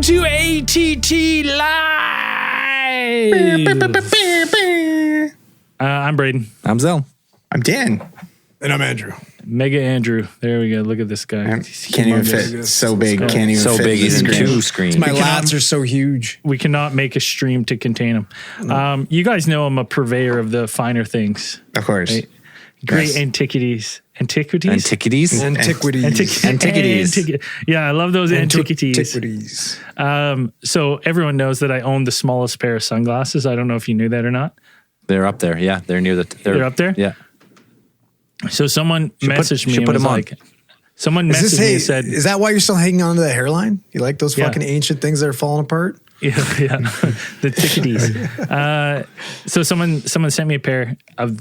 to ATT Live. I'm Braden. I'm Zell. I'm Dan. And I'm Andrew. Mega Andrew. There we go. Look at this guy. Can't even fit. So big. Can't even So fit. big he's in two screens. My lats are so huge. We cannot make a stream to contain him. You guys know I'm a purveyor of the finer things. Of course. Right? Great Yes. antiquities. Antiquities? Antiquities. Yeah, I love those antiquities. Antiquities. So everyone knows that I own the smallest pair of sunglasses. I don't know if you knew that or not. They're up there. Yeah, they're near the... They're up there? Yeah. So someone messaged me and put was them on. like... Someone messaged me and said... Is that why you're still hanging on to the hairline? You like those Yeah. fucking ancient things that are falling apart? Yeah, the ticketies. So someone sent me a pair of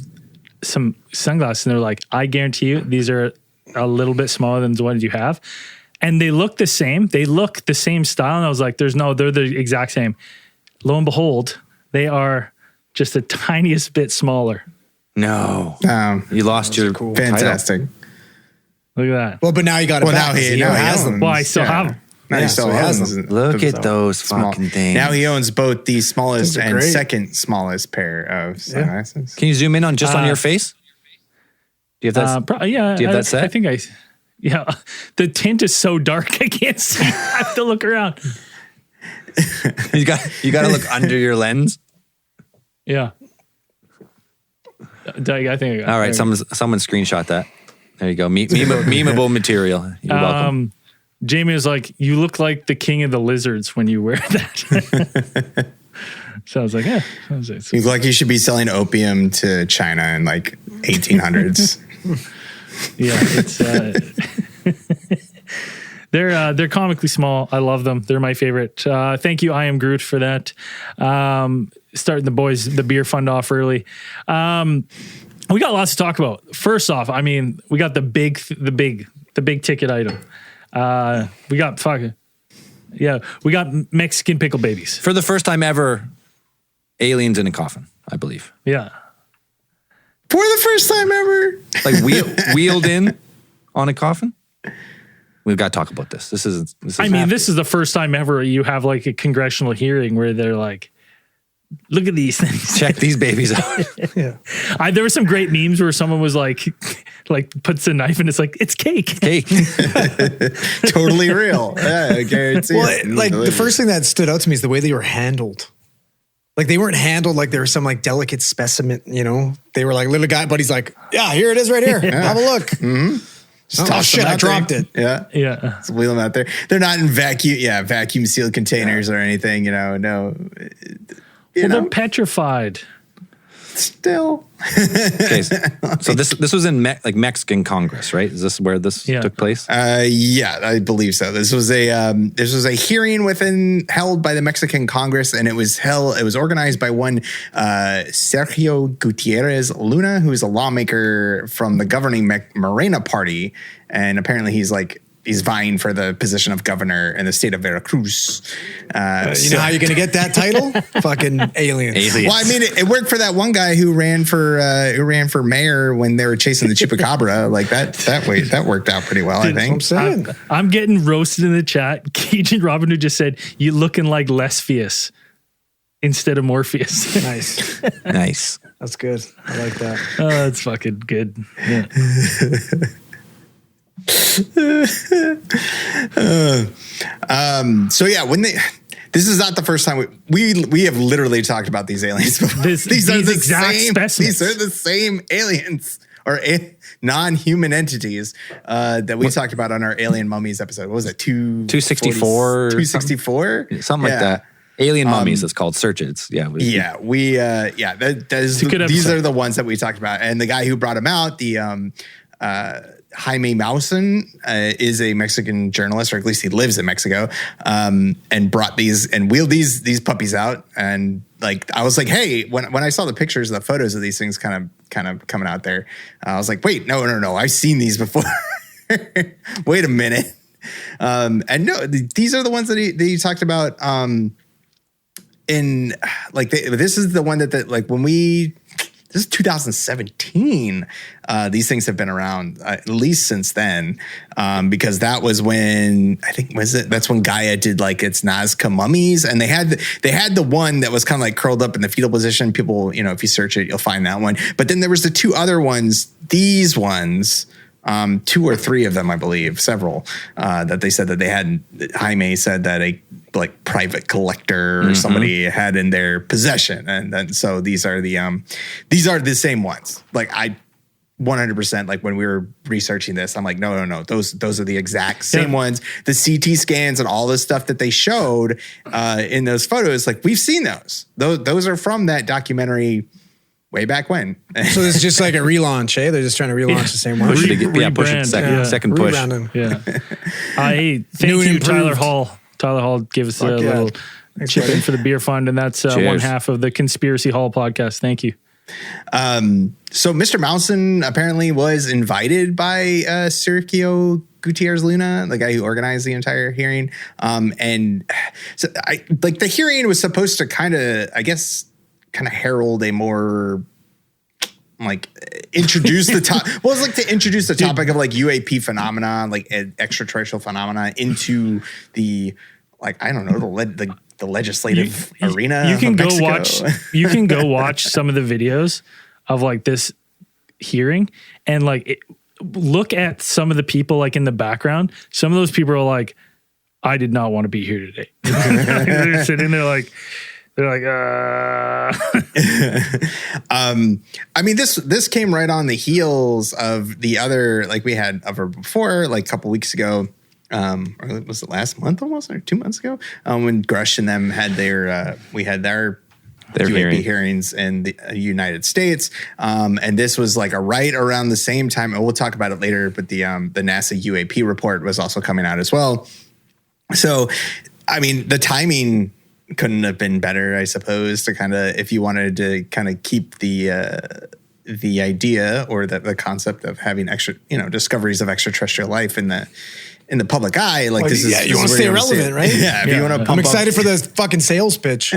some sunglasses, and they're like, I guarantee you these are a little bit smaller than the ones you have. And they look the same. They look the same style. And I was like, they're the exact same. Lo and behold, they are just the tiniest bit smaller. No. You lost your cool. Fantastic. Look at that. Well, but now you got it Well, back. now he has them. Well, I still have them. Now he Yeah, still so he has owns them. Look at those small- fucking things. Now he owns both the smallest Those are and great. second smallest pair of sunglasses. Can you zoom in on just on your face? Do you have that? Yeah. Do you have that set? I think yeah. The tint is so dark, I can't see. I have to look around. you got to look under your lens. Yeah. I think I got it. All right, someone screenshot that. There you go. Memeable material. You're welcome. Jamie was like, you look like the king of the lizards when you wear that. So I was like, yeah. You look like you should be selling opium to China in like 1800s. Yeah, it's they're comically small. I love them. They're my favorite. Thank you, I Am Groot, for that. Starting the beer fund off early. We got lots to talk about. First off, I mean, we got the big ticket item. We got Mexican pickle babies. For the first time ever, aliens in a coffin, I believe. Yeah. For the first time ever. Like wheeled in on a coffin. We've got to talk about this. This is This is the first time ever you have like a congressional hearing where they're like, look at these things. Check these babies out. Yeah. There were some great memes where someone was like puts a knife and it's like, it's cake. Cake. Totally real. Yeah, I guarantee Well, it. like the first thing that stood out to me is the way they were handled. Like they weren't handled like they were some like delicate specimen, you know? They were like little guy, but he's like, yeah, here it is right here. Have a look. Mm-hmm. Oh shit, I dropped it. Yeah. Yeah. Let's wheel them out there. They're not in vacuum sealed containers or anything, you know. No. They're petrified. Still. Okay, so this was in Mexican Congress, right? Is this where this took place? Yeah, I believe so. This was a hearing held by the Mexican Congress, and it was organized by one Sergio Gutierrez Luna, who is a lawmaker from the governing Morena party, and apparently he's vying for the position of governor in the state of Veracruz. You know how you're going to get that title? Fucking aliens. Well, I mean, it worked for that one guy who ran for mayor when they were chasing the chupacabra. Like that worked out pretty well, I think. I'm saying. I'm getting roasted in the chat. Cajun Robin, who just said, you looking like Lesfius instead of Morpheus. Nice. Nice. That's good. I like that. Oh, that's fucking good. Yeah. So yeah, this is not the first time we have literally talked about these aliens before. These are the exact same specimens. These are the same aliens or non-human entities that we talked about on our alien mummies episode. What was it? 264? 264? Something like that. Alien mummies, it's called. Search it. These are the ones that we talked about. And the guy who brought them out, the Jaime Maussan is a Mexican journalist, or at least he lives in Mexico, and brought wheeled these puppies out. And like, I was like, hey, when I saw the pictures, the photos of these things kind of coming out there, I was like, wait, no, I've seen these before. Wait a minute. And no, these are the ones that he talked about. This is the one that when this This is 2017. These things have been around at least since then, because that was when that's when Gaia did like its Nazca mummies, and they had the one that was kind of like curled up in the fetal position. People, if you search it, you'll find that one. But then there was the two other ones. These ones. 2 or 3 of them, I believe, several, that they said that they had. Jaime said that a like private collector or somebody had in their possession, and then so these are the same ones. Like I 100%, like when we were researching this, I'm like, no, those are the exact same ones. The CT scans and all the stuff that they showed in those photos, like we've seen those. Those are from that documentary. Way back when. So this is just like a relaunch, eh? They're just trying to relaunch the same one. Push it second push. Yeah. Thank you, Tyler Hall. Tyler Hall gave us a little chip in for the beer fund, and that's one half of the Conspiracy Hall podcast. Thank you. So Mr. Mousen apparently was invited by Sergio Gutierrez Luna, the guy who organized the entire hearing. And so the hearing was supposed to kind of herald a more like introduce the top. Well, it's like to introduce the topic of like UAP phenomena, like extraterrestrial phenomena into the the legislative arena. You can go watch. You can go watch some of the videos of like this hearing and like look at some of the people like in the background. Some of those people are like, I did not want to be here today. They're sitting there like. They're like, I mean, this came right on the heels of the other, like we had over before, like a couple weeks ago, or was it last month almost, or 2 months ago, when Grush and them had their UAP hearings in the United States. And this was like right around the same time, and we'll talk about it later, but the NASA UAP report was also coming out as well. So, I mean, the timing couldn't have been better, I suppose, to kind of, if you wanted to kind of keep the idea or the concept of having discoveries of extraterrestrial life in the public eye, like this is, you want to stay relevant, right? Yeah, if you want to pump I'm excited for the fucking sales pitch.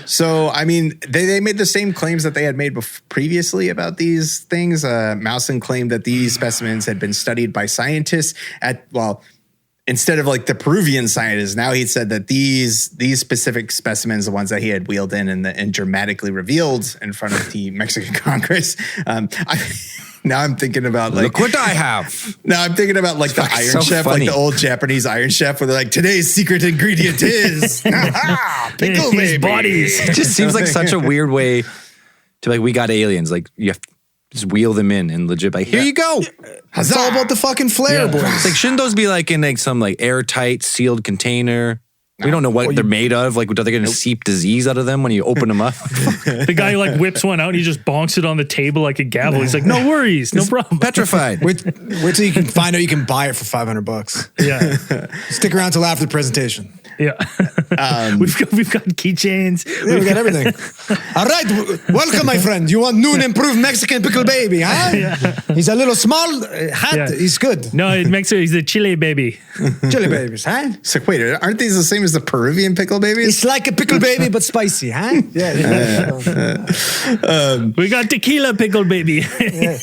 So, I mean, they made the same claims that they had made previously about these things. Mousen claimed that these specimens had been studied by scientists instead of like the Peruvian scientists, now he said that these specific specimens, the ones that he had wheeled in and dramatically revealed in front of the Mexican Congress. Now I'm thinking about like, look what I have. Now I'm thinking about like the Iron Chef, funny. like the old Japanese Iron Chef, where they're like, today's secret ingredient is pickle baby. Bodies. It just seems like such a weird way to like, we got aliens. Like you have to just wheel them in and legit like, here you go. It's all about the fucking flare, boys. It's like, shouldn't those be like in like some like airtight sealed container? We don't know what they're made of. Like, are they going to seep disease out of them when you open them up? The guy like whips one out and he just bonks it on the table like a gavel. He's like, no worries, no problem. Petrified. Wait till you can find out you can buy it for $500. Yeah. Stick around till after the presentation. Yeah. We've got keychains. Yeah, we got everything. All right. Welcome, my friend. You want new and improved Mexican pickle baby, huh? Yeah. He's a little small hat. Yeah. He's good. No, he's a chili baby. Chili babies, huh? It's like, wait, aren't these the same as the Peruvian pickle babies? It's like a pickle baby, but spicy, huh? Yeah. We got tequila pickle baby. Yeah.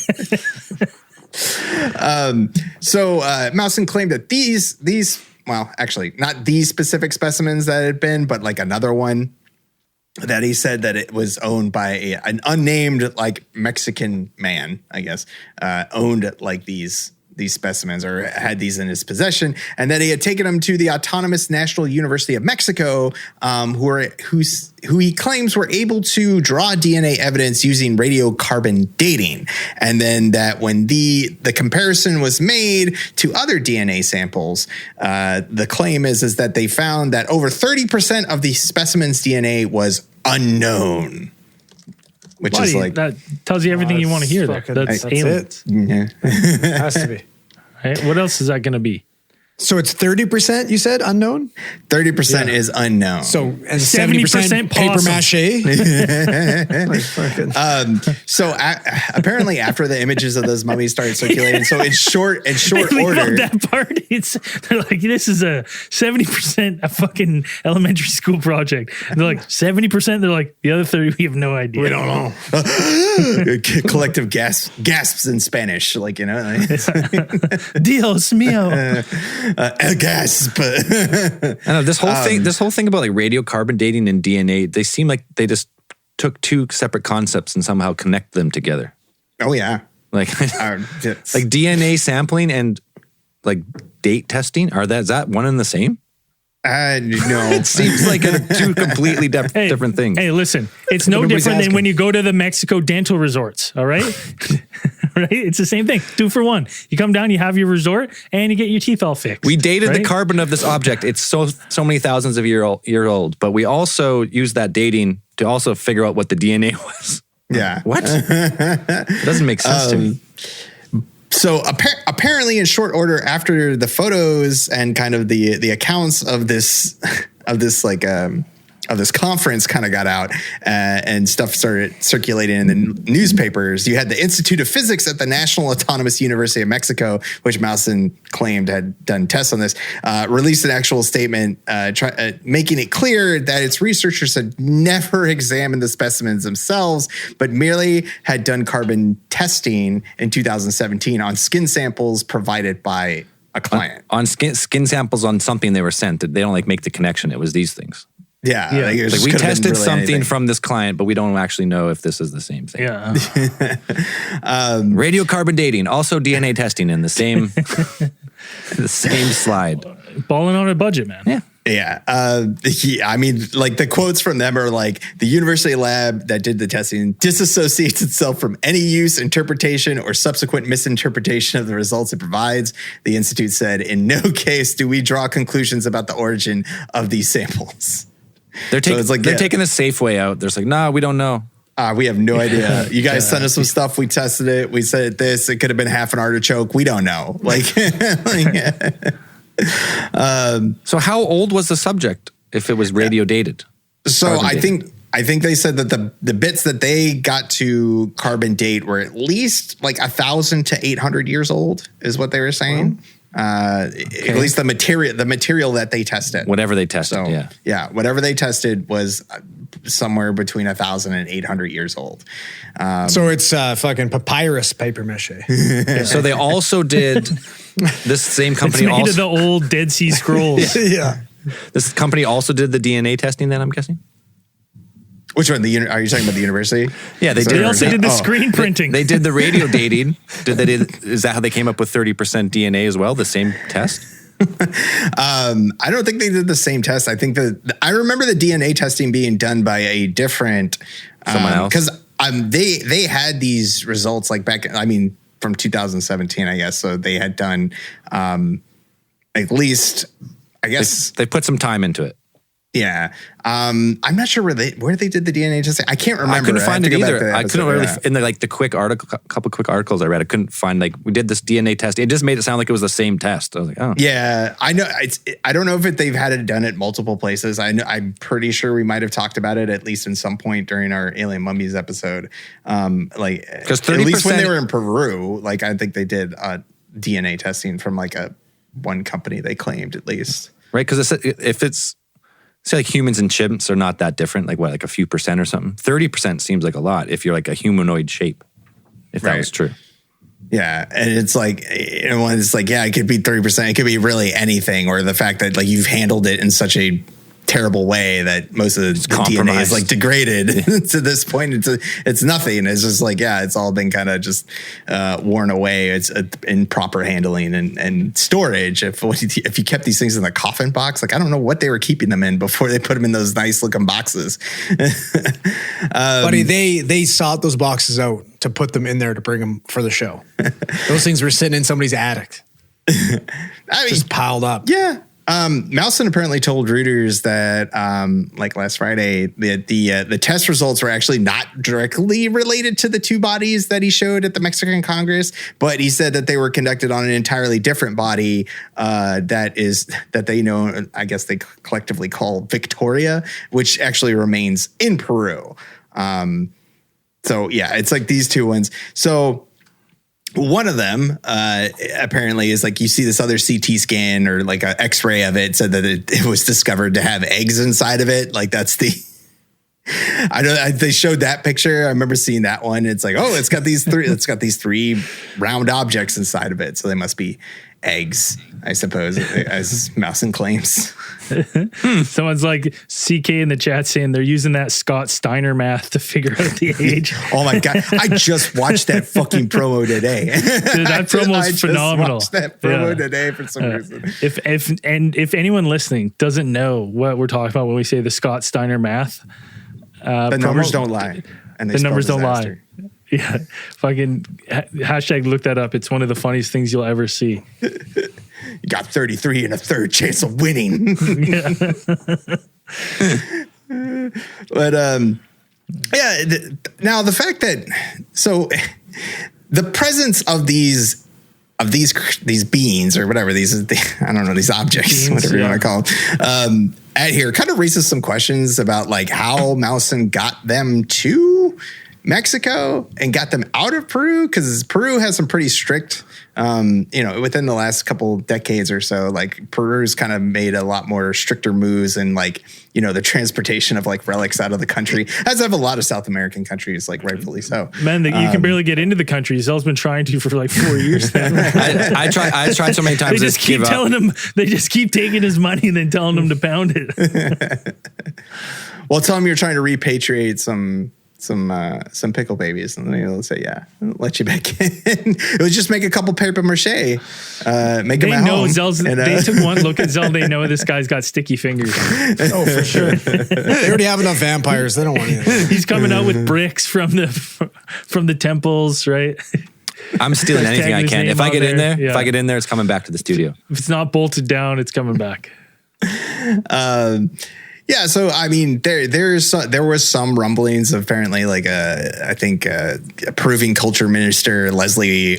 So Mousen claimed that these well, actually, not these specific specimens that had been, but like another one that he said that it was owned by an unnamed like Mexican man, I guess, owned like these specimens or had these in his possession, and that he had taken them to the Autonomous National University of Mexico, who he claims were able to draw DNA evidence using radiocarbon dating, and then that when the comparison was made to other DNA samples, the claim is that they found that over 30% of the specimen's DNA was unknown. Which is like, that tells you everything you want to hear. That's aliens. It. Yeah. Has to be. Right? What else is that going to be? So it's 30%, you said, unknown? 30% is unknown. So, and 70% 70% paper mache? So apparently after the images of those mummies started circulating, so in short order. That part, they're like, this is a 70% a fucking elementary school project. And they're like, 70%? They're like, the other 30, we have no idea. We don't know. Collective gasps in Spanish, like, Dios mío. A gasp. I know this whole thing about like radiocarbon dating and DNA, they seem like they just took two separate concepts and somehow connect them together. Oh yeah. Like DNA sampling and like date testing, is that one and the same? No. It seems like two completely different things. Hey, listen, it's no different than when you go to the Mexico dental resorts, all right? Right? It's the same thing. 2 for 1. You come down, you have your resort, and you get your teeth all fixed. We dated the carbon of this object. It's so many thousands of years old, but we also used that dating to also figure out what the DNA was. Yeah. What? It doesn't make sense to me. So apparently, in short order, after the photos and kind of the accounts of this conference kind of got out and stuff started circulating in the newspapers, you had the Institute of Physics at the National Autonomous University of Mexico, which Mousen claimed had done tests on this, released an actual statement making it clear that its researchers had never examined the specimens themselves, but merely had done carbon testing in 2017 on skin samples provided by a client. On skin samples on something they were sent. They don't like make the connection. It was these things. Yeah. Like we tested really something from this client, but we don't actually know if this is the same thing. Yeah. Radiocarbon dating, also DNA testing in the same slide. Balling on a budget, man. Yeah. Yeah. I mean, like the quotes from them are like, the university lab that did the testing disassociates itself from any use, interpretation, or subsequent misinterpretation of the results it provides. The institute said, in no case do we draw conclusions about the origin of these samples. They're taking the safe way out. They're just like, nah, we don't know. We have no idea. You guys sent us some stuff. We tested it. We said this. It could have been half an artichoke. We don't know. So how old was the subject if it was radio dated? So I think they said that the bits that they got to carbon date were at least like 1,000 to 800 years old is what they were saying. At least the material that they tested. Whatever they tested, yeah. Whatever they tested was somewhere between 1,000 and 800 years old. So it's fucking papyrus paper mache. So they also did this same company. It's made of the old Dead Sea Scrolls. Yeah. This company also did the DNA testing. Then I'm guessing. Which one? Are you talking about the university? Yeah, They also did the screen printing. They did the radio dating. Is that how they came up with 30% DNA as well? The same test? I don't think they did the same test. I think I remember the DNA testing being done by a different someone else. Because they had these results like back. I mean, from 2017, I guess. So they had done at least. I guess they put some time into it. Yeah. I'm not sure where they did the DNA testing. I can't remember. I couldn't find it either. I couldn't really, in the quick article, couple quick articles I read, I couldn't find we did this DNA test. It just made it sound like it was the same test. I was like, oh. Yeah, I know. I don't know if they've had it done at multiple places. I'm pretty sure we might have talked about it at least in some point during our Alien Mummies episode. Because at least when they were in Peru, I think they did DNA testing from one company they claimed at least. Right, because if it's say humans and chimps are not that different, like a few percent or something. 30% seems like a lot if you're a humanoid shape, if that was true. Yeah, and it's it could be 30%. It could be really anything, or the fact that you've handled it in such a terrible way that most of the DNA is degraded to this point. It's nothing. It's just it's all been kind of just worn away. It's improper handling and storage. If you kept these things in the coffin box, I don't know what they were keeping them in before they put them in those nice looking boxes. Buddy, they sought those boxes out to put them in there to bring them for the show. Those things were sitting in somebody's attic. Just piled up. Yeah. Mousen apparently told Reuters that, like last Friday, the test results were actually not directly related to the two bodies that he showed at the Mexican Congress, but he said that they were conducted on an entirely different body that they know, I guess they collectively call Victoria, which actually remains in Peru. So yeah, it's like these two ones. So one of them apparently is like, you see this other CT scan or like an X-ray of it, said that it was discovered to have eggs inside of it. Like that's the, they showed that picture. I remember seeing that one. It's like, oh, it's got these three round objects inside of it. So they must be eggs, I suppose, as Mousen claims. Someone's like CK in the chat saying they're using that Scott Steiner math to figure out the age. Oh my God. I just watched that fucking promo today. Dude, that promo's phenomenal. Watched that promo today for some reason. If anyone listening doesn't know what we're talking about when we say the Scott Steiner math, the numbers don't lie. And the numbers don't lie. Yeah. Fucking hashtag look that up. It's one of the funniest things you'll ever see. You got 33 and a third chance of winning. But yeah. Now the fact that the presence of these beings or whatever these objects, beings, whatever you want to call them, at here kind of raises some questions about like how Mousen got them to Mexico and got them out of Peru, because Peru has some pretty strict, within the last couple decades or so, like Peru's kind of made a lot more stricter moves and like, the transportation of like relics out of the country, as have a lot of South American countries, like rightfully so. Man, you can barely get into the country. Zell's been trying to for like 4 years now. I tried so many times. They just keep telling him, they just keep taking his money and then telling him to pound it. Well, tell him you're trying to repatriate some pickle babies, and then they'll say, "Yeah, I'll let you back in." It was just make a couple paper mache, make them at home. They took one look at Zell. They know this guy's got sticky fingers. Oh, for sure. They already have enough vampires. They don't want anything. He's coming out with bricks from the temples, right? I'm stealing anything I can. If I get in there, it's coming back to the studio. If it's not bolted down, it's coming back. Yeah, so I mean, there was some rumblings of apparently like I think Peruvian culture minister Leslie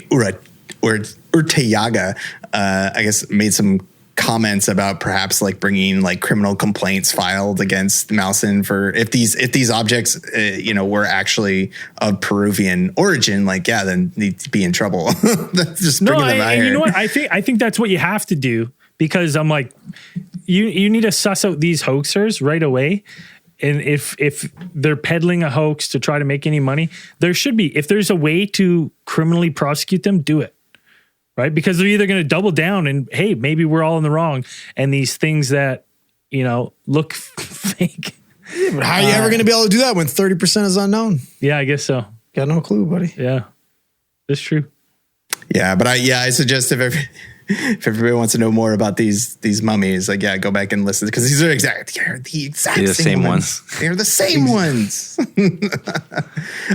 Urteaga, I guess, made some comments about perhaps like bringing like criminal complaints filed against Mousen for if these objects were actually of Peruvian origin, like then need to be in trouble. Just bringing them out here. You know what? I think that's what you have to do, because I'm like, you need to suss out these hoaxers right away. And if they're peddling a hoax to try to make any money, there should be, if there's a way to criminally prosecute them, do it. Right? Because they're either going to double down and, hey, maybe we're all in the wrong, and these things that, look fake. How are you ever going to be able to do that when 30% is unknown? Yeah, I guess so. Got no clue, buddy. Yeah, that's true. Yeah, but I suggest if everybody wants to know more about these mummies, like, go back and listen, because these are the exact same ones. They're the same ones.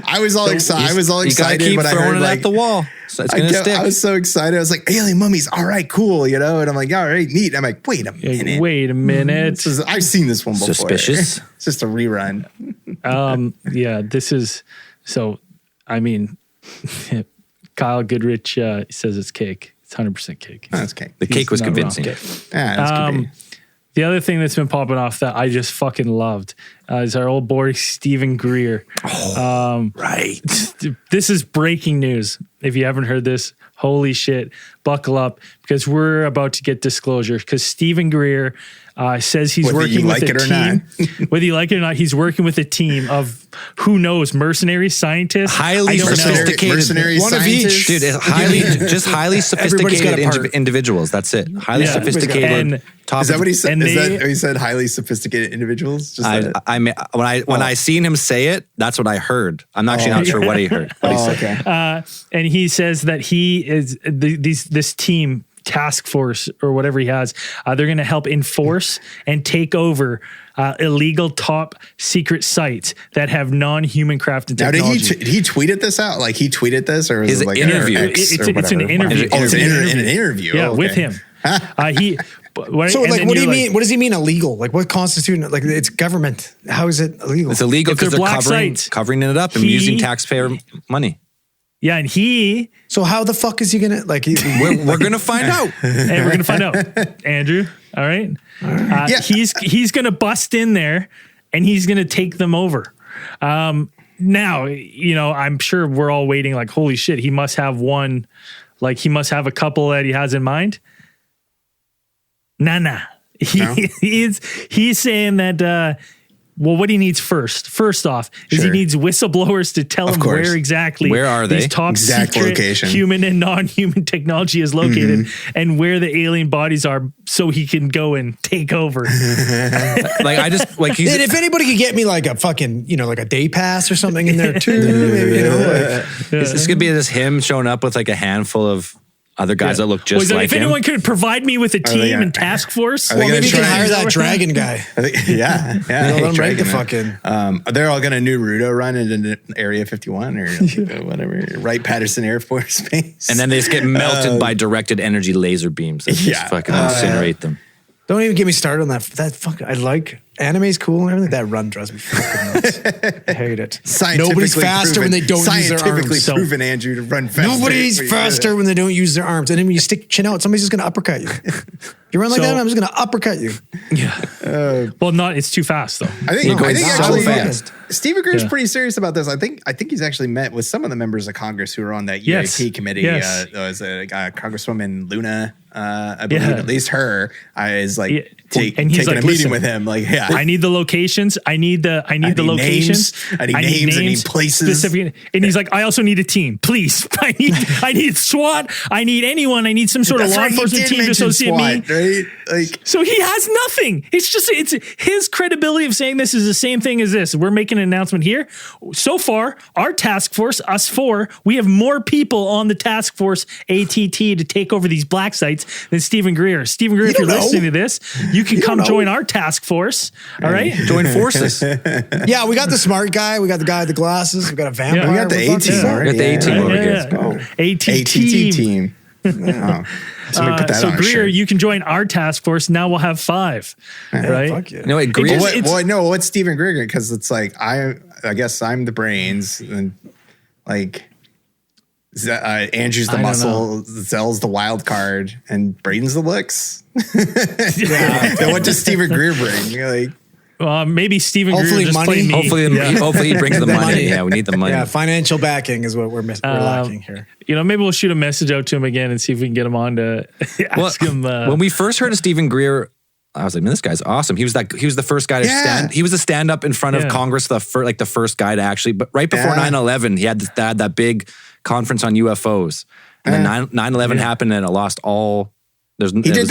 I was all excited when I heard like the wall. So it's gonna stick. I was so excited. I was like, alien mummies. All right, cool. And I'm like, all right, neat. I'm like, wait a minute. I've seen this one before. Suspicious. It's just a rerun. Yeah, this is so. I mean, Kyle Goodrich says it's cake. It's 100% cake. Oh, that's cake. The cake was convincing. The other thing that's been popping off that I just fucking loved is our old boy Steven Greer. Right. This is breaking news. If you haven't heard this, holy shit, buckle up, because we're about to get disclosure. Because Steven Greer says he's working with a team. Whether you like it or not, he's working with a team of, who knows, mercenary scientists. Highly sophisticated. Mercenary one scientists. of each. Dude, it's highly sophisticated individuals. That's it. Highly sophisticated. And is that what he said? He said highly sophisticated individuals? Just when I seen him say it, that's what I heard. I'm actually not sure what he heard. Okay. And he says that he is this team task force or whatever he has. They're going to help enforce and take over illegal top secret sites that have non-human crafted technology. Now, did he tweeted this out? Like he tweeted this, or his it like interview? It's an interview. It's an interview. Yeah, with him. So And like, then what do you're you mean? What does he mean illegal? Like, what constitutes like it's government? How is it illegal? It's illegal If they're because they're black covering, sites, covering it up and using taxpayer money. Yeah, and So how the fuck is he gonna like? We're gonna find out. and we're gonna find out, Andrew. All right. Yeah. He's gonna bust in there, and he's gonna take them over. Now, I'm sure we're all waiting. Like, holy shit, he must have one. Like, he must have a couple that he has in mind. Nah. He's saying that. Well, what he needs first off, is he needs whistleblowers to tell him where are they? These top exact secret location. human and non-human technology is located, and where the alien bodies are, so he can go and take over. Like I just like he's. And if anybody could get me like a fucking like a day pass or something in there too, maybe This could be just him showing up with like a handful of other guys that look just like if him. anyone could provide me with a team and task force, well, maybe you can hire that dragon guy. Yeah. Let him break the fucking. They're all gonna Naruto run into Area 51 or whatever, Wright Patterson Air Force Base, And then they just get melted by directed energy laser beams that just fucking incinerate them. Don't even get me started on that. That fucking. I like anime's cool and everything. That run drives me fucking nuts. I hate it. Nobody's faster when they don't use their arms. Scientifically proven, Andrew, to run faster. Nobody's faster when they don't use their arms. And then when you stick your chin out, somebody's just going to uppercut you. You run like that, I'm just going to uppercut you. Yeah. It's too fast though. I think actually fast. Steven Greer's pretty serious about this. I think he's actually met with some of the members of Congress who are on that UAP committee. Yes. There was a Congresswoman Luna, I believe, at least her is like taking a meeting with him. Like, I need the locations. I need the locations. I need names. I need places. Specific. And he's like, I also need a team, please. I need SWAT. I need anyone. I need some sort of law enforcement team to associate SWAT, me. right? Like, so he has nothing. It's his credibility of saying this is the same thing as this. We're making an announcement here. So far, our task force, us four, we have more people on the task force ATT to take over these black sites than Steven Greer. Steven Greer, if you're listening to this, you can come join our task force. All right, join forces. Yeah, we got the smart guy. We got the guy with the glasses. We got a vampire. We got the A team. We got the A team over here. ATT team. So Greer, you can join our task force. Now we'll have 5, right? Fuck yeah. No, Greer. What's Steven Greer? Because it's like I guess I'm the brains, and like Andrew's the muscle, Zell's the wild card, and Braden's the looks. So what does Steven Greer bring? Like, maybe Steven Greer just money. played me. Hopefully he brings the money. Yeah, we need the money. Yeah, financial backing is what we're lacking here. Maybe we'll shoot a message out to him again and see if we can get him on to ask him. When we first heard of Steven Greer, I was like, man, this guy's awesome. He was the first guy to stand. He was a stand up in front of Congress, the first guy to actually. But right before 9/11, he had that big conference on UFOs, and then 9/11 happened, and it lost all. He did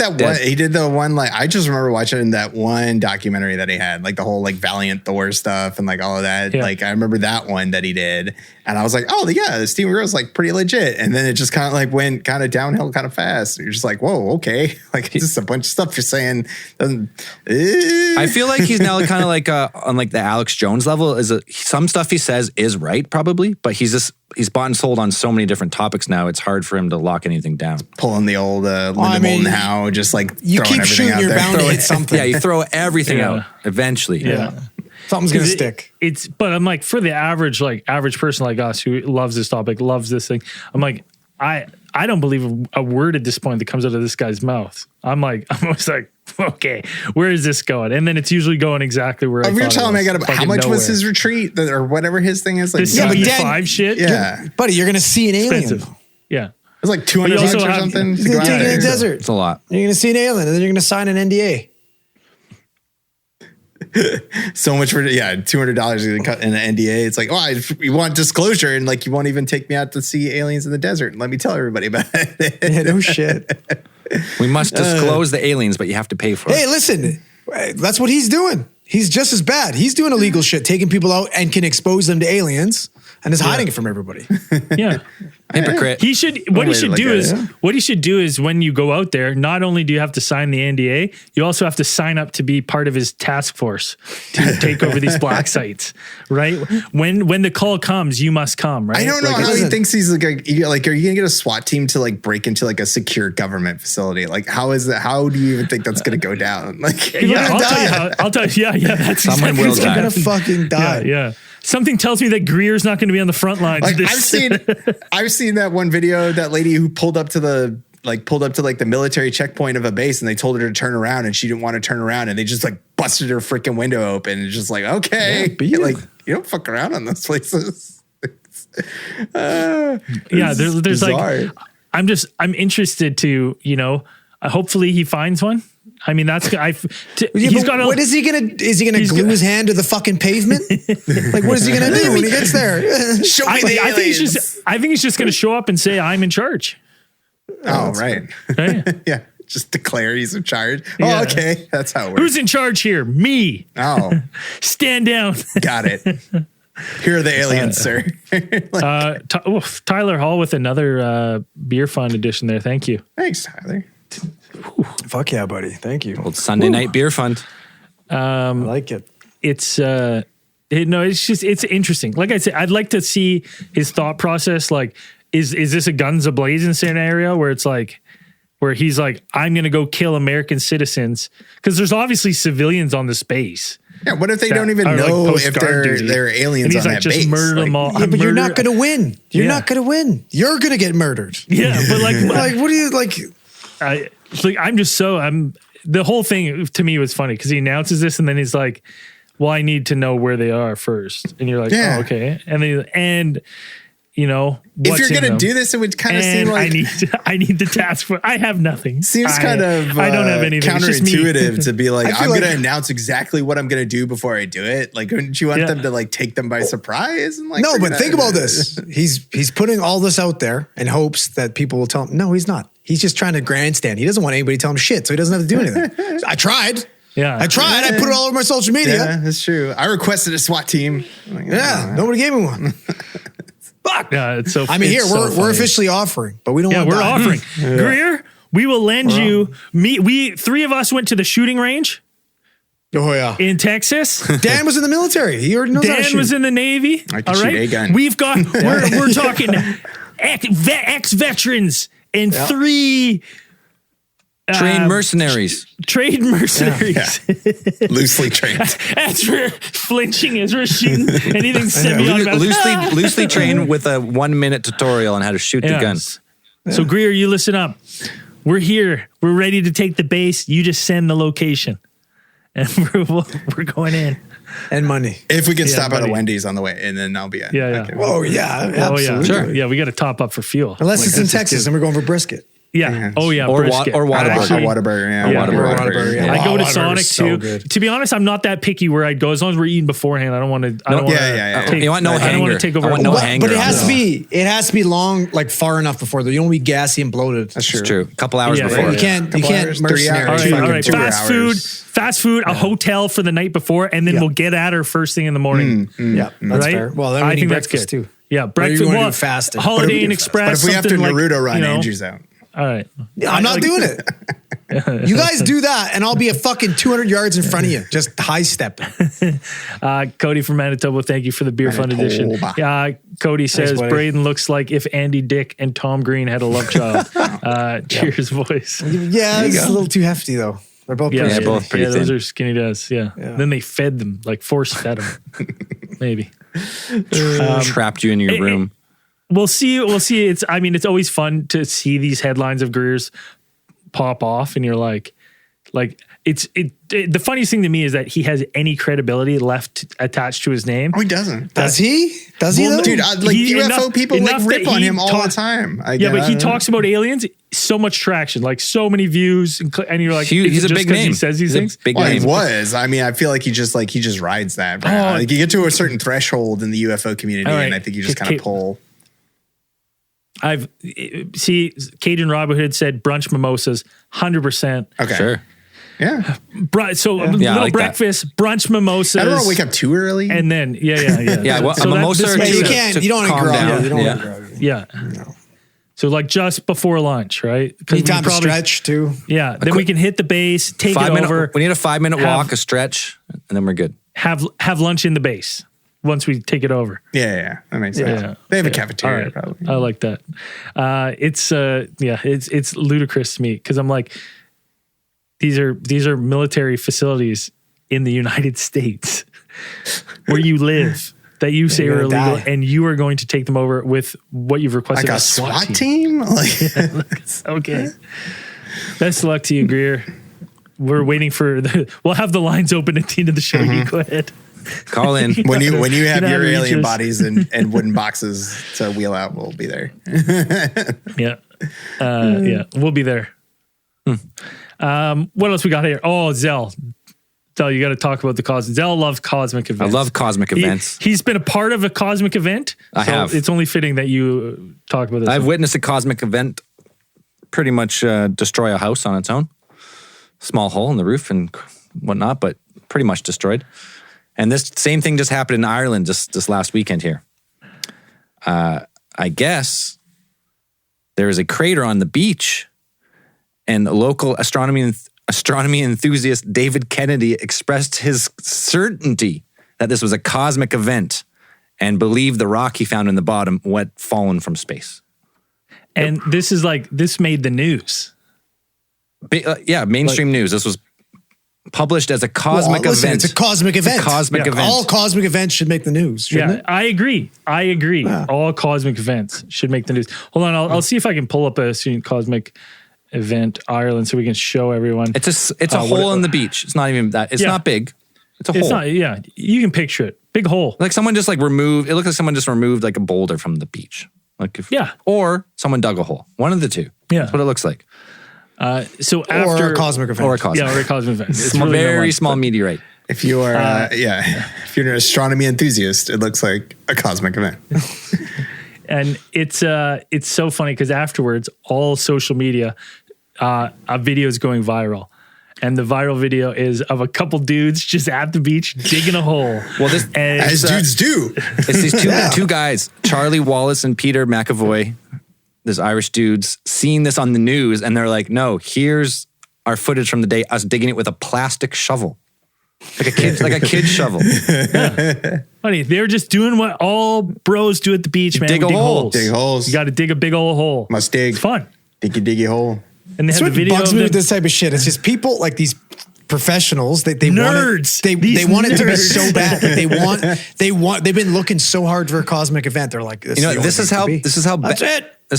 the one, like, I just remember watching that one documentary that he had, like the whole like Valiant Thor stuff and like all of that. Like, I remember that one that he did, and I was like, oh yeah, Steven Greer was like pretty legit. And then it just kind of like went kind of downhill kind of fast. You're just like, whoa, okay, like just a bunch of stuff you're saying. I feel like he's now kind of like on like the Alex Jones level. Some stuff he says is right probably, but he's bought and sold on so many different topics now. It's hard for him to lock anything down. Pulling the old Linda Moulton Howe, just like you keep shooting, you're bound to hit something. Yeah, you throw everything out eventually. Yeah. Something's gonna stick. But I'm like, for the average person like us who loves this topic, loves this thing, I'm like, I don't believe a word at this point that comes out of this guy's mouth. I'm always like, okay, where is this going? And then it's usually going exactly where I thought. You're telling me how much was his retreat or whatever his thing is? Like, his 75 shit? Yeah. Buddy, you're going to see an alien. Yeah. It's like $200 or something. You're going to take it in the desert. It's a lot. You're going to see an alien, and then you're going to sign an NDA. So much for $200 in an NDA. It's like, you want disclosure, and like you won't even take me out to see aliens in the desert and let me tell everybody about it. Yeah, no shit. We must disclose the aliens, but you have to pay for it. Hey, listen, that's what he's doing. He's just as bad. He's doing illegal shit, taking people out and can expose them to aliens, and is hiding it from everybody. Yeah. Hypocrite. He should. What he should do is when you go out there, not only do you have to sign the NDA, you also have to sign up to be part of his task force to take over these black sites. Right? When the call comes, you must come. Right? I don't know how he thinks he's like. Are you gonna get a SWAT team to like break into like a secure government facility? Like, how is that? How do you even think that's gonna go down? Like, I'll tell you. Yeah. That's someone will die. Gonna fucking die. Yeah. Something tells me that Greer's not going to be on the front lines. Like, I've seen that one video, that lady who pulled up to the military checkpoint of a base, and they told her to turn around, and she didn't want to turn around, and they just like busted her freaking window open. And just like, okay, like, you don't fuck around on those places. There's bizarre. Like, I'm interested to, hopefully he finds one. I mean, what is he gonna glue his hand to the fucking pavement? Like, what is he gonna do when he gets there? Show me the aliens. I think he's just gonna show up and say, "I'm in charge." Oh, right. Yeah, just declare he's in charge. Yeah. Oh, okay, that's how it works. Who's in charge here? Me. Oh, stand down. Got it. Here are the aliens, sir. Tyler Hall with another beer fund edition there. Thank you. Thanks, Tyler. Fuck yeah, buddy. Thank you. Old Sunday night beer fund. I like it. It's it's interesting. Like I said, I'd like to see his thought process. Like, is this a guns a-blazing scenario where it's like, where he's like, I'm going to go kill American citizens? Because there's obviously civilians on the space. Yeah, what if they don't even know if they're aliens on that just base? murder them all. Yeah, but you're not going to win. You're not going to win. You're going to get murdered. Yeah, but like what do you like? The whole thing to me was funny because he announces this and then he's like, well, I need to know where they are first. And you're like, oh, okay. And then, if you're going to do this, it would kind of seem like I need the task force. I have nothing. Seems I don't have anything. Counterintuitive to be like, I'm going to announce exactly what I'm going to do before I do it. Like, wouldn't you want them to like take them by surprise? And like, no, but think about this. He's putting all this out there in hopes that people will tell him. No, he's not. He's just trying to grandstand. He doesn't want anybody to tell him shit, so he doesn't have to do anything. I tried. Yeah, I tried. I put it all over my social media. Yeah, that's true. I requested a SWAT team. Like, nobody gave me one. Fuck. Yeah, it's so. I mean, we're officially offering, but we don't. Yeah, we're offering. Greer, we will lend you. We three of us went to the shooting range. Oh yeah, in Texas. Dan was in the military. He already knows. Dan was in the Navy. I can shoot a gun. We've got. We're talking ex-veterans and 3 trained mercenaries. Loosely trained. As we're flinching, as we're shooting anything semi-automatic. Loosely trained with a 1-minute tutorial on how to shoot the guns. So Greer, you listen up. We're here. We're ready to take the base. You just send the location, and we're going in. And money. If we can stop at a Wendy's on the way, and then I'll be in. Yeah. Oh yeah, absolutely. Sure. Yeah, we got to top up for fuel. Unless it's in Texas and we're going for brisket. Yeah. Oh yeah. Or brisket. Whataburger. Whataburger. Yeah. Whataburger. Yeah. I go to Sonic too. Good. To be honest, I'm not that picky where I go. As long as we're eating beforehand, I don't want to. You want no hanger. I don't want to take over. But it has to be long, like far enough before. You don't want to be gassy and bloated. That's true. A couple hours before. You can't mercenary. All right. Fast food, a hotel for the night before, and then we'll get at her first thing in the morning. Yeah, that's fair. Well, then I think that's good too. Yeah, breakfast. Fasting. Holiday Inn Express. But if we have to Naruto run, Andrew's out. All right. I'm not doing it. You guys do that, and I'll be a fucking 200 yards in front of you, just high stepping. Cody from Manitoba, thank you for the beer fund edition. Cody says Braden looks like if Andy Dick and Tom Green had a love child. Cheers, boys. Yeah, it's a little too hefty though. They're both pretty thin. Those are skinny dads. Yeah. Then they fed them, like force fed them. Maybe. Trapped you in your room. We'll see. It's always fun to see these headlines of Greer's pop off, and you're like the funniest thing to me is that he has any credibility left attached to his name. Oh, he doesn't. Does he? Does he? Dude, UFO people rip on him all the time. But he talks about aliens, so much traction, like so many views, and you're like, he's a big name. He says these things. He was. I mean, I feel like he just rides that. Like you get to a certain threshold in the UFO community, and I think you just kind of pull. Cajun Robin Hood said brunch mimosas, 100%. Okay. Sure. Yeah. Little breakfast, brunch mimosas. I don't want to wake up too early. And then, yeah. Yeah, well, a mimosa or two. You don't want to grow. Yeah. So like just before lunch, right? Need time to stretch too. Yeah. Then we can hit the base, take it over. We need a 5-minute walk, a stretch, and then we're good. Have lunch in the base once we take it over. Yeah. That makes sense. Yeah. They have a cafeteria probably. I like that. It's ludicrous to me because I'm like, these are military facilities in the United States where you live. That you say are illegal, and you are going to take them over with what you've requested. Like a SWAT team? Okay. Best of luck to you, Greer. We're waiting for we'll have the lines open at the end of the show. You go ahead. Call in. When you have your alien bodies and wooden boxes to wheel out, we'll be there. Yeah. We'll be there. What else we got here? Oh, Zell, you got to talk about the cosmic. Zell loves cosmic events. I love cosmic events. He's been a part of a cosmic event. I have. It's only fitting that you talk about this. I've witnessed a cosmic event pretty much destroy a house on its own. Small hole in the roof and whatnot, but pretty much destroyed. And this same thing just happened in Ireland just this last weekend here. I guess there is a crater on the beach, and local astronomy enthusiast David Kennedy expressed his certainty that this was a cosmic event and believed the rock he found in the bottom had fallen from space. And this made the news. Mainstream news. This was published as a cosmic event. It's a cosmic event. It's a cosmic event. All cosmic events should make the news, shouldn't it? I agree. Yeah. All cosmic events should make the news. Hold on, I'll see if I can pull up a cosmic event Ireland so we can show everyone. It's a hole in the beach. It's not even that. It's not big. It's a hole. It's not. Yeah, you can picture it. Big hole. Like someone just removed. It looked like someone just removed like a boulder from the beach. Or someone dug a hole. One of the two. Yeah, that's what it looks like. So after or a cosmic event. Or a cosmic event. It's really very small meteorite. If you are, if you're an astronomy enthusiast, it looks like a cosmic event. And it's so funny because afterwards, all social media, a video is going viral. And the viral video is of a couple dudes just at the beach digging a hole. Well, as dudes do. It's these two guys, Charlie Wallace and Peter McAvoy, these Irish dudes, seeing this on the news, and they're like, no, here's our footage from the day, us digging it with a plastic shovel. Like a kid's shovel. Yeah. Funny, they're just doing what all bros do at the beach, man. Dig a hole. Holes. Dig holes. You got to dig a big old hole. Must dig. It's fun. Diggy hole. And they That's have the video bugs of me them. with this type of shit. It's just people like these professionals. They Nerds. They want it to be Nerds. so bad. Like they've been looking so hard for a cosmic event. They're like, this is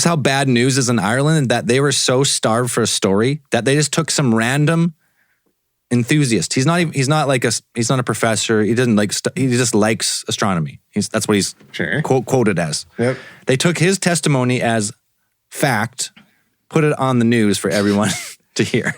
how bad news is in Ireland, that they were so starved for a story that they just took some random enthusiast. He's not a professor. He doesn't he just likes astronomy. That's what he's quoted as. Yep. They took his testimony as fact, put it on the news for everyone to hear.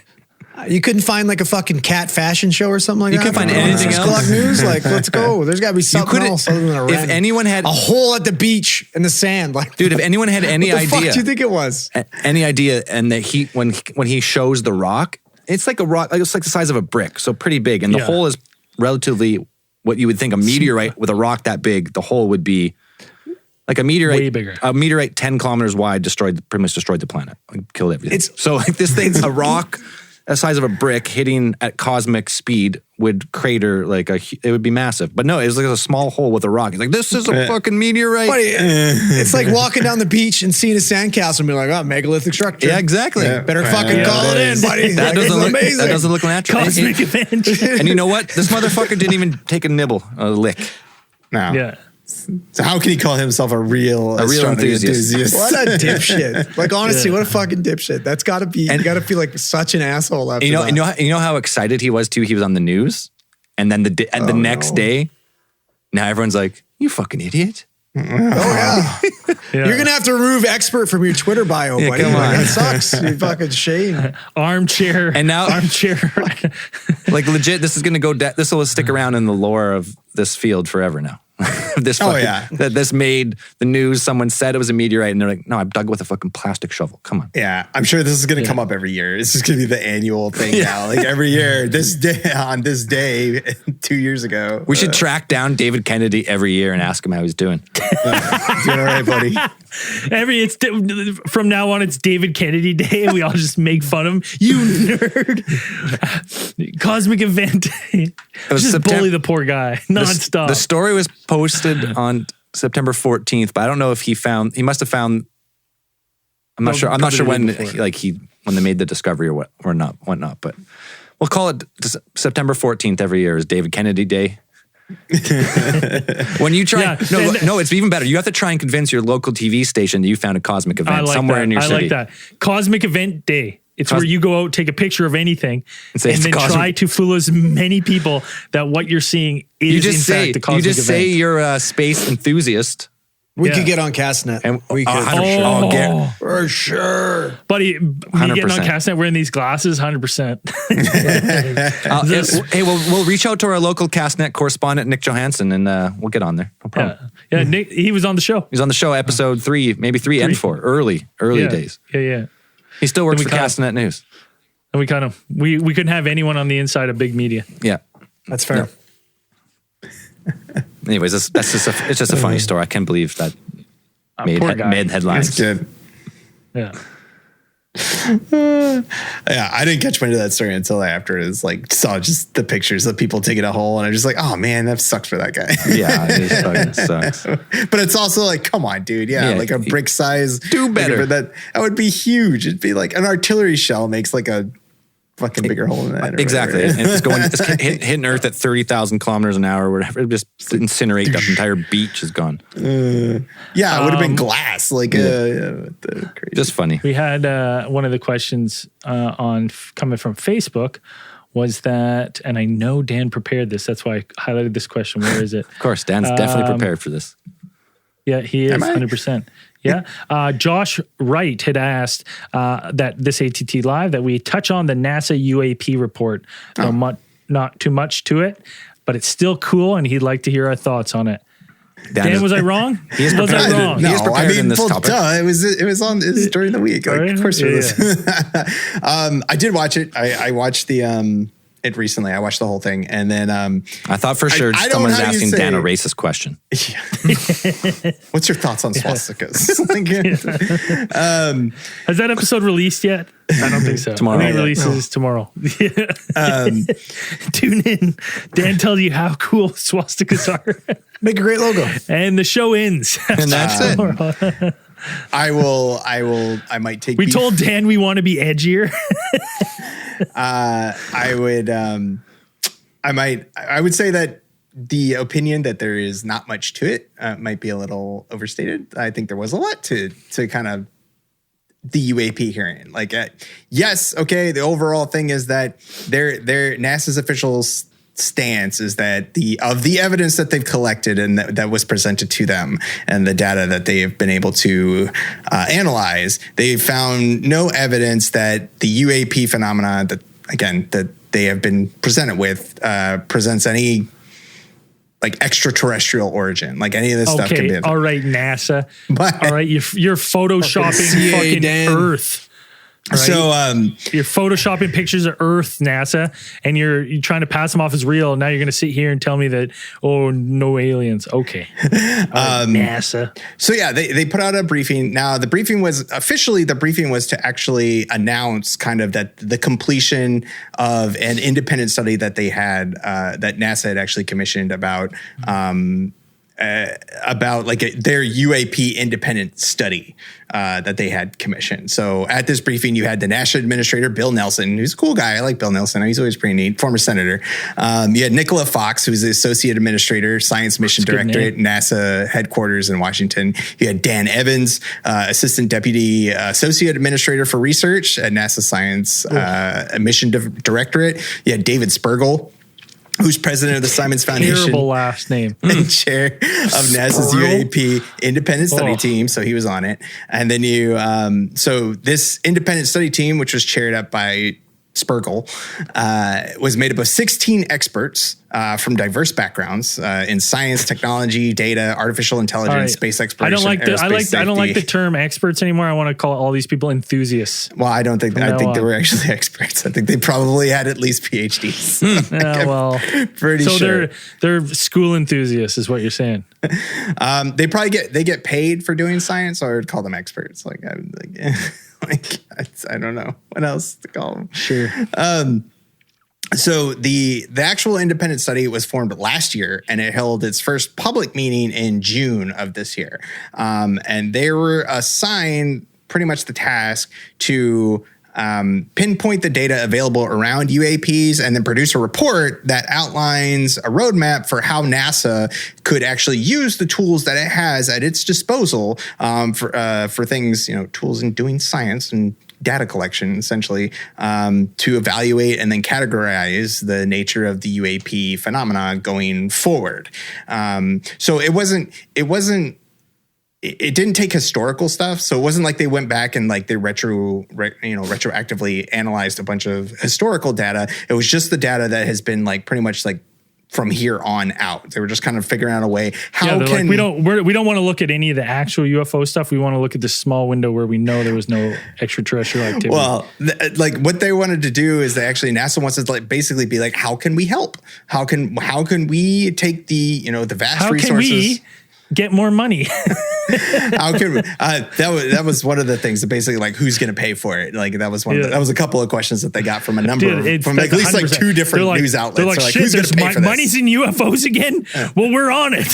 You couldn't find like a fucking cat fashion show or something like that? You couldn't find anything else? News? Like, let's go. There's got to be something else other than a If anyone had a hole at the beach in the sand, like, dude, if anyone had any what the idea, fuck do you think it was? Any idea, and that when he shows the rock, it's like a rock, it's like the size of a brick, so pretty big, and the hole is relatively what you would think a meteorite with a rock that big. The hole would be like a meteorite, way bigger. A meteorite 10 kilometers wide pretty much destroyed the planet, killed everything. So like this thing's a rock the size of a brick hitting at cosmic speed would crater it would be massive. But no, it was like a small hole with a rock. It's like, this is a fucking meteorite. Buddy, it's like walking down the beach and seeing a sandcastle and being like, oh, megalithic structure. Yeah, exactly. Yeah. Better fucking call it in, buddy. That doesn't look natural. Cosmic event. And you know what? This motherfucker didn't even take a nibble, a lick. No. Yeah. So how can he call himself a real enthusiast? What a dipshit! Like honestly, what a fucking dipshit! That's got to be. You got to feel like such an asshole after that. You know how excited he was too. He was on the news, and then the next day, now everyone's like, "You fucking idiot!" Oh yeah. You're gonna have to remove expert from your Twitter bio, buddy. Come on. That sucks. You fucking shame. Armchair. And now armchair. Like legit, this is gonna go. This will stick around in the lore of this field forever now. That this made the news. Someone said it was a meteorite, and they're like, "No, I dug with a fucking plastic shovel." Come on. Yeah, I'm sure this is going to come up every year. This is going to be the annual thing now. Like every year, this day, 2 years ago. We should track down David Kennedy every year and ask him how he's doing. Doing all right, buddy. From now on, it's David Kennedy Day, and we all just make fun of him. You nerd! Cosmic event. Just bully the poor guy nonstop. The story was posted on September 14th, but I don't know if he must have found. I'm not sure when when they made the discovery or whatnot. But we'll call it September 14th every year is David Kennedy Day. When you try, no, it's even better. You have to try and convince your local TV station that you found a cosmic event somewhere in your city. I like that. Cosmic Event Day. It's where you go out, take a picture of anything, and then try to fool as many people that what you're seeing is in fact the cosmic event. You just say you're a space enthusiast. We could get on Castnet. And we could. For sure. Buddy, me getting on Castnet wearing these glasses, 100%. Hey, we'll reach out to our local Castnet correspondent, Nick Johansson, and we'll get on there. No problem. Yeah, Nick, he was on the show. He's on the show, episode 3, maybe 3 and 4, early days. Yeah. He still works for Castnet News. And we couldn't have anyone on the inside of big media. Yeah. That's fair. No. Anyways, it's just a funny story. I can't believe that made headlines. It's good. Yeah. Yeah, I didn't catch much of that story until after it was saw just the pictures of people digging a hole, and I'm just like, oh man, that sucks for that guy. Yeah, it fucking sucks. But it's also like, come on, dude. Yeah, like a brick size. Do better. That would be huge. It'd be like an artillery shell makes like a fucking bigger hole in that. Exactly. And it's hitting Earth at 30,000 kilometers an hour or whatever. It just incinerate that entire beach is gone. Yeah, it would have been glass. Just funny. We had one of the questions coming from Facebook was that, and I know Dan prepared this. That's why I highlighted this question. Where is it? Of course, Dan's definitely prepared for this. Yeah, he is 100%. Yeah. Josh Wright had asked that this ATT Live that we touch on the NASA UAP report. Not too much to it, but it's still cool, and he'd like to hear our thoughts on it. Dan, was I wrong? Was I wrong? No, in this topic. It was during the week. Of course it was. I did watch it. I watched it recently. I watched the whole thing, and then I thought for sure someone's asking Dan a racist question. What's your thoughts on swastikas? Has that episode released yet? I don't think so. Tomorrow. It releases tomorrow. Tune in. Dan tells you how cool swastikas are. Make a great logo. And the show ends. And that's it. I might take. We told Dan we want to be edgier. I would say that the opinion that there is not much to it might be a little overstated. I think there was a lot to kind of the UAP hearing. Yes, okay. The overall thing is that their NASA's officials stance is that the evidence that they've collected and that was presented to them and the data that they have been able to analyze, they've found no evidence that the UAP phenomena that they have been presented with presents any extraterrestrial origin. Any of this stuff can be. All right, NASA. All right, you're photoshopping fucking Earth. Right? So you're photoshopping pictures of Earth, NASA, and you're trying to pass them off as real. Now you're going to sit here and tell me that, no aliens. Okay. NASA. So yeah, they put out a briefing. Now the briefing was to actually announce kind of that the completion of an independent study that they had, that NASA had actually commissioned about their UAP independent study that they had commissioned. So at this briefing, you had the NASA administrator, Bill Nelson, who's a cool guy. I like Bill Nelson. He's always pretty neat. Former senator. You had Nicola Fox, who's the associate administrator, science mission director at NASA headquarters in Washington. You had Dan Evans, assistant deputy associate administrator for research at NASA Science mission directorate. You had David Spergel, who's president of the Simons Foundation. Terrible last name. And chair of NASA's UAP independent study team. So he was on it. And then so this independent study team, which was chaired up by Spergel, was made up of 16 experts from diverse backgrounds in science, technology, data, artificial intelligence, space exploration. I don't like the term experts anymore. I want to call all these people enthusiasts. Well, I don't think they were actually experts. I think they probably had at least PhDs. Pretty sure they're school enthusiasts, is what you're saying. They probably get paid for doing science, so I would call them experts. I don't know what else to call them. Sure. So the actual independent study was formed last year, and it held its first public meeting in June of this year. And they were assigned pretty much the task to pinpoint the data available around UAPs and then produce a report that outlines a roadmap for how NASA could actually use the tools that it has at its disposal for things, tools in doing science and data collection, essentially, to evaluate and then categorize the nature of the UAP phenomena going forward. So it didn't take historical stuff. So it wasn't like they went back and like they retroactively analyzed a bunch of historical data. It was just the data that has been like pretty much like from here on out. They were just kind of figuring out a way. We don't want to look at any of the actual UFO stuff. We want to look at this small window where we know there was no extraterrestrial activity. Well, what they wanted to do is NASA wants to basically be like, how can we help? How can we take the vast resources? How can we get more money? How can we, that was one of the things that basically like who's going to pay for it? Like that was that was a couple of questions that they got from a number from at least like two different news outlets. They're like, who's going to pay for this? Money's in UFOs again? Well, we're on it.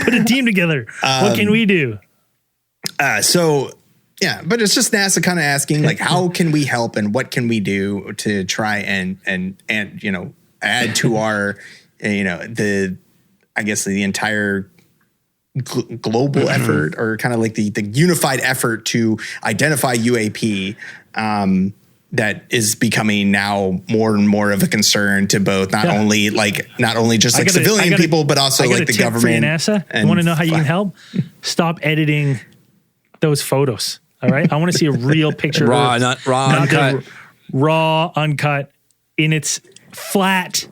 Put a team together. What can we do? Yeah, but it's just NASA kind of asking like, how can we help and what can we do to try and add to our the entire global effort, or kind of like the unified effort to identify UAP that is becoming now more and more of a concern to both not only just civilian people, but also like the government. NASA, you want to know how you can help? Stop editing those photos. All right, I want to see a real picture. Uncut. Raw, uncut, in its flat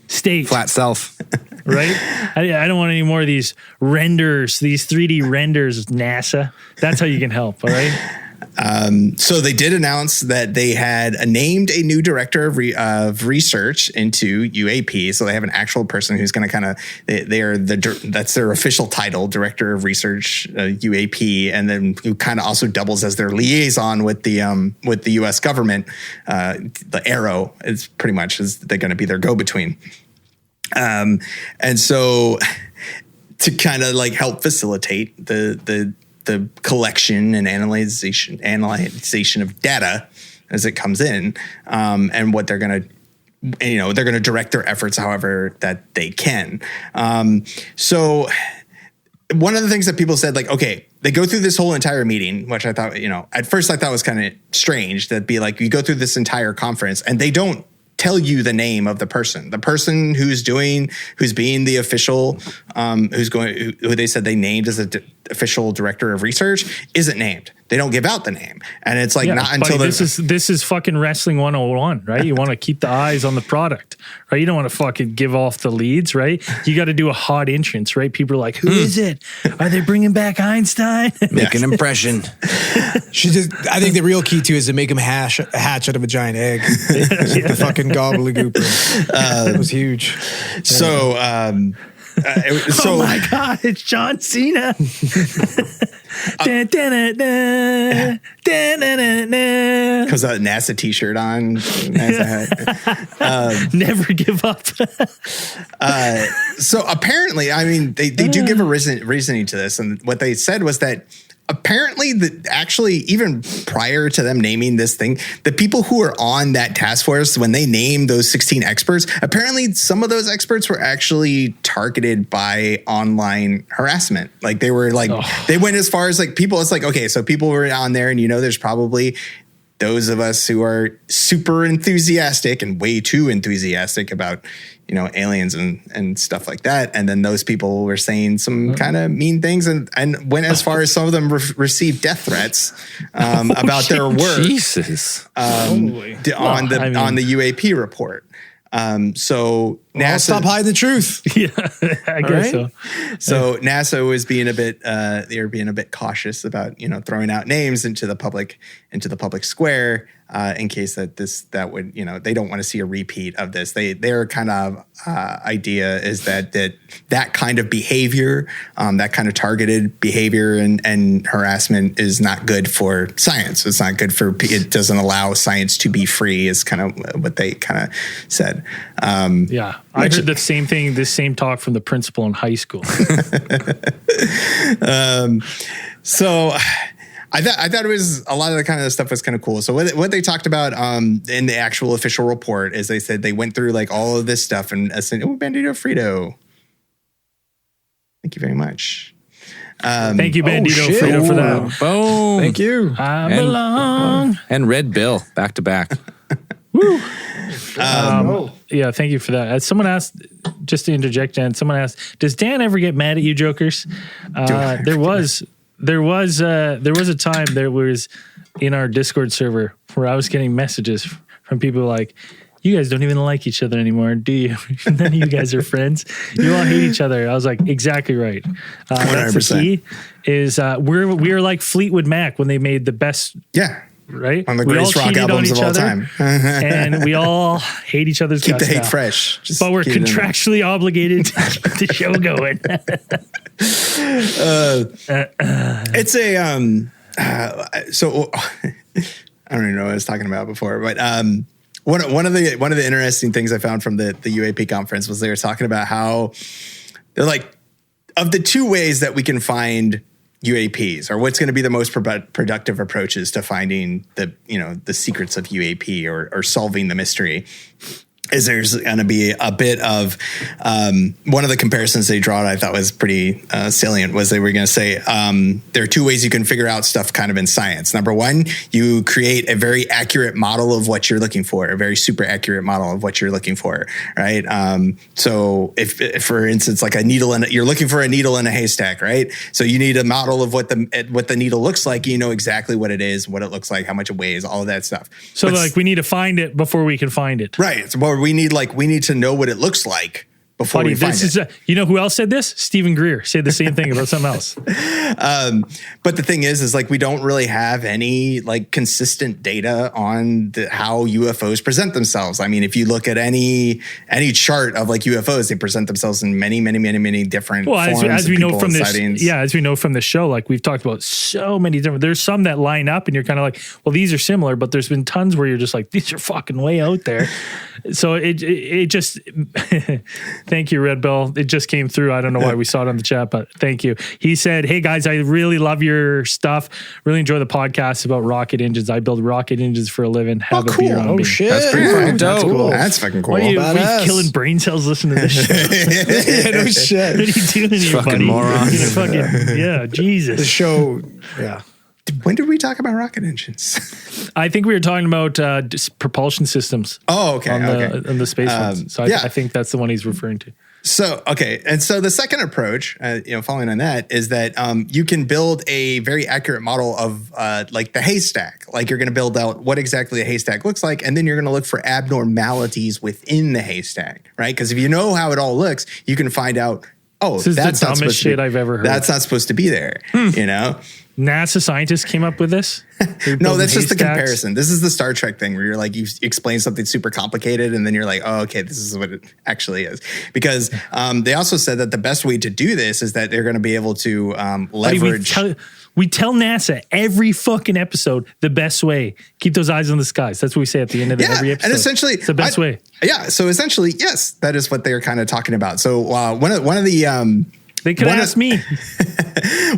state. Flat self. Right? I don't want any more of these renders, these 3D renders, NASA. That's how you can help, all right? So they did announce that they had named a new director of research into UAP. So they have an actual person who's going to kind of, that's their official title, Director of Research UAP, and then who kind of also doubles as their liaison with the U.S. government. The Arrow is pretty much they're going to be their go-between. And so to kind of like help facilitate the collection and analyzation of data as it comes in, and what they're going to direct their efforts however that they can. So one of the things that people said, like, okay, they go through this whole entire meeting, which I thought, at first I thought was kind of strange. That'd be like, you go through this entire conference and they don't tell you the name of the person who's being the official, who they said they named as official director of research isn't named. They don't give out the name. And it's like not until this is fucking wrestling 101, right? You want to keep the eyes on the product, right? You don't want to fucking give off the leads, right? You got to do a hot entrance, right? People are like, who is it? Are they bringing back Einstein? Make an impression. I think the real key too is to make him hatch out of a giant egg. The fucking gobbledygooker. It was huge. So, oh my God, it's John Cena. Because that NASA t-shirt on, NASA hat. Never give up. So apparently, I mean, they do give a reasoning to this. And what they said was that apparently, actually, even prior to them naming this thing, the people who were on that task force, when they named those 16 experts, apparently some of those experts were actually targeted by online harassment. Like they were like, they went as far as like people, it's like, okay, so people were on there and there's probably those of us who are super enthusiastic and way too enthusiastic about, aliens and stuff like that. And then those people were saying some kind of mean things and went as far as some of them received death threats about their work. Jesus. On the UAP report. So NASA stop hiding the truth. Yeah, I guess so. So NASA was being a bit, they were being a bit cautious about, throwing out names into the public square in case that would, they don't want to see a repeat of this. Their kind of idea is that kind of behavior, that kind of targeted behavior and harassment is not good for science. It's not good it doesn't allow science to be free is kind of what they kind of said. Yeah. I heard the same thing, this same talk from the principal in high school. So I thought it was a lot of the kind of stuff was kind of cool. So what they talked about in the actual official report is they said they went through like all of this stuff and said, Bandito Frito. Thank you very much. Thank you, Bandito Frito, for that. Boom. Thank you. I belong. And Red Bill back to back. Woo. Yeah, thank you for that. Someone asked, just to interject, Dan, someone asked, does Dan ever get mad at you jokers? There was a time there was in our Discord server where I was getting messages from people like, you guys don't even like each other anymore, do you? None of you guys are friends. You all hate each other. I was like, exactly right. That's the key is we're like Fleetwood Mac when they made the best. Yeah. Right? On the greatest rock albums of all time. And we all hate each other's guts. Keep the hate now. Fresh. But we're contractually obligated to keep the show going. It's so I don't even know what I was talking about before, but one of the interesting things I found from the UAP conference was they were talking about how they're like, of the two ways that we can find UAPs, or what's going to be the most productive approaches to finding the secrets of UAP or solving the mystery, is there's going to be a bit of one of the comparisons they draw I thought was pretty salient was they were going to say there are two ways you can figure out stuff kind of in science. Number one, you create a very accurate model of what you're looking for, a very super accurate model of what you're looking for, right? So if for instance, like you're looking for a needle in a haystack, right? So you need a model of what the needle looks like. You know exactly what it is, what it looks like, how much it weighs, all of that stuff. So we need to find it before we can find it. Right. So we need to know what it looks like before we find it. You know who else said this? Steven Greer said the same thing about something else. But the thing is like we don't really have any like consistent data on how UFOs present themselves. I mean, if you look at any chart of like UFOs, they present themselves in many different forms. As we know from this, as we know from the show, like we've talked about so many different. There's some that line up, and you're kind of like, well, these are similar, but there's been tons where you're just like, these are fucking way out there. So it just. Thank you, Red Bill. It just came through. I don't know why we saw it on the chat, but thank you. He said, hey guys, I really love your stuff. Really enjoy the podcast about rocket engines. I build rocket engines for a living. Have a beer on me. Shit. That's pretty fucking dope. Cool. That's fucking cool. What are you killing brain cells listening to this shit? Yeah, no shit. What are you doing here, fucking buddy? morons. Yeah, Jesus. The show, yeah. When did we talk about rocket engines? I think we were talking about propulsion systems. Oh, okay. On the space ones. So I think that's the one he's referring to. So, okay. And so the second approach, following on that, is that you can build a very accurate model of like the haystack. Like you're going to build out what exactly a haystack looks like, and then you're going to look for abnormalities within the haystack, right? Because if you know how it all looks, you can find out, this is the dumbest shit I've ever heard. That's not supposed to be there, you know? NASA scientists came up with this? No, that's just the comparison. This is the Star Trek thing where you're like, you explain something super complicated and then you're like, oh, okay, this is what it actually is. Because they also said that the best way to do this is that they're going to be able to leverage. We tell NASA every fucking episode the best way. Keep those eyes on the skies. That's what we say at the end of every episode. And essentially, it's the best way. Yeah. So essentially, yes, that is what they're kind of talking about. So one of the they could ask me.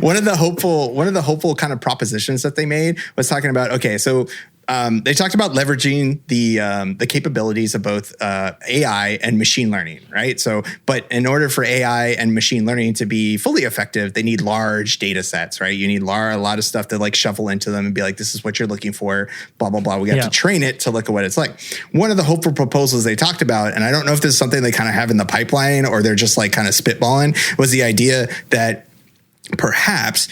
One of the hopeful kind of propositions that they made was talking about, okay, so they talked about leveraging the capabilities of both AI and machine learning, right? So, but in order for AI and machine learning to be fully effective, they need large data sets, right? You need a lot of stuff to like shuffle into them and be like, this is what you're looking for, blah, blah, blah. We have to train it to look at what it's like. One of the hopeful proposals they talked about, and I don't know if this is something they kind of have in the pipeline or they're just like kind of spitballing, was the idea that perhaps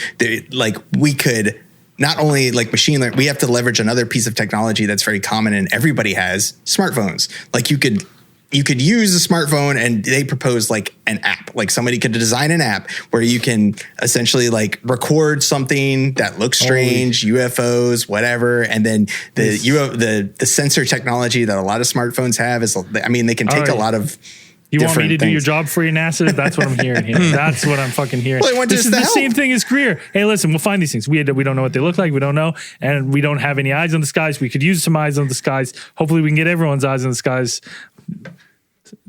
we could not only like machine learning, we have to leverage another piece of technology that's very common and everybody has, smartphones. Like you could use a smartphone, and they propose like an app, like somebody could design an app where you can essentially like record something that looks strange, UFOs, whatever. And then the sensor technology that a lot of smartphones have is, I mean, they can take a lot of. You want me to do your job for you, NASA? That's what I'm hearing here. That's what I'm fucking hearing. Well, this is the same thing as Greer. Hey, listen, we'll find these things. We don't know what they look like. We don't know. And we don't have any eyes on the skies. We could use some eyes on the skies. Hopefully we can get everyone's eyes on the skies.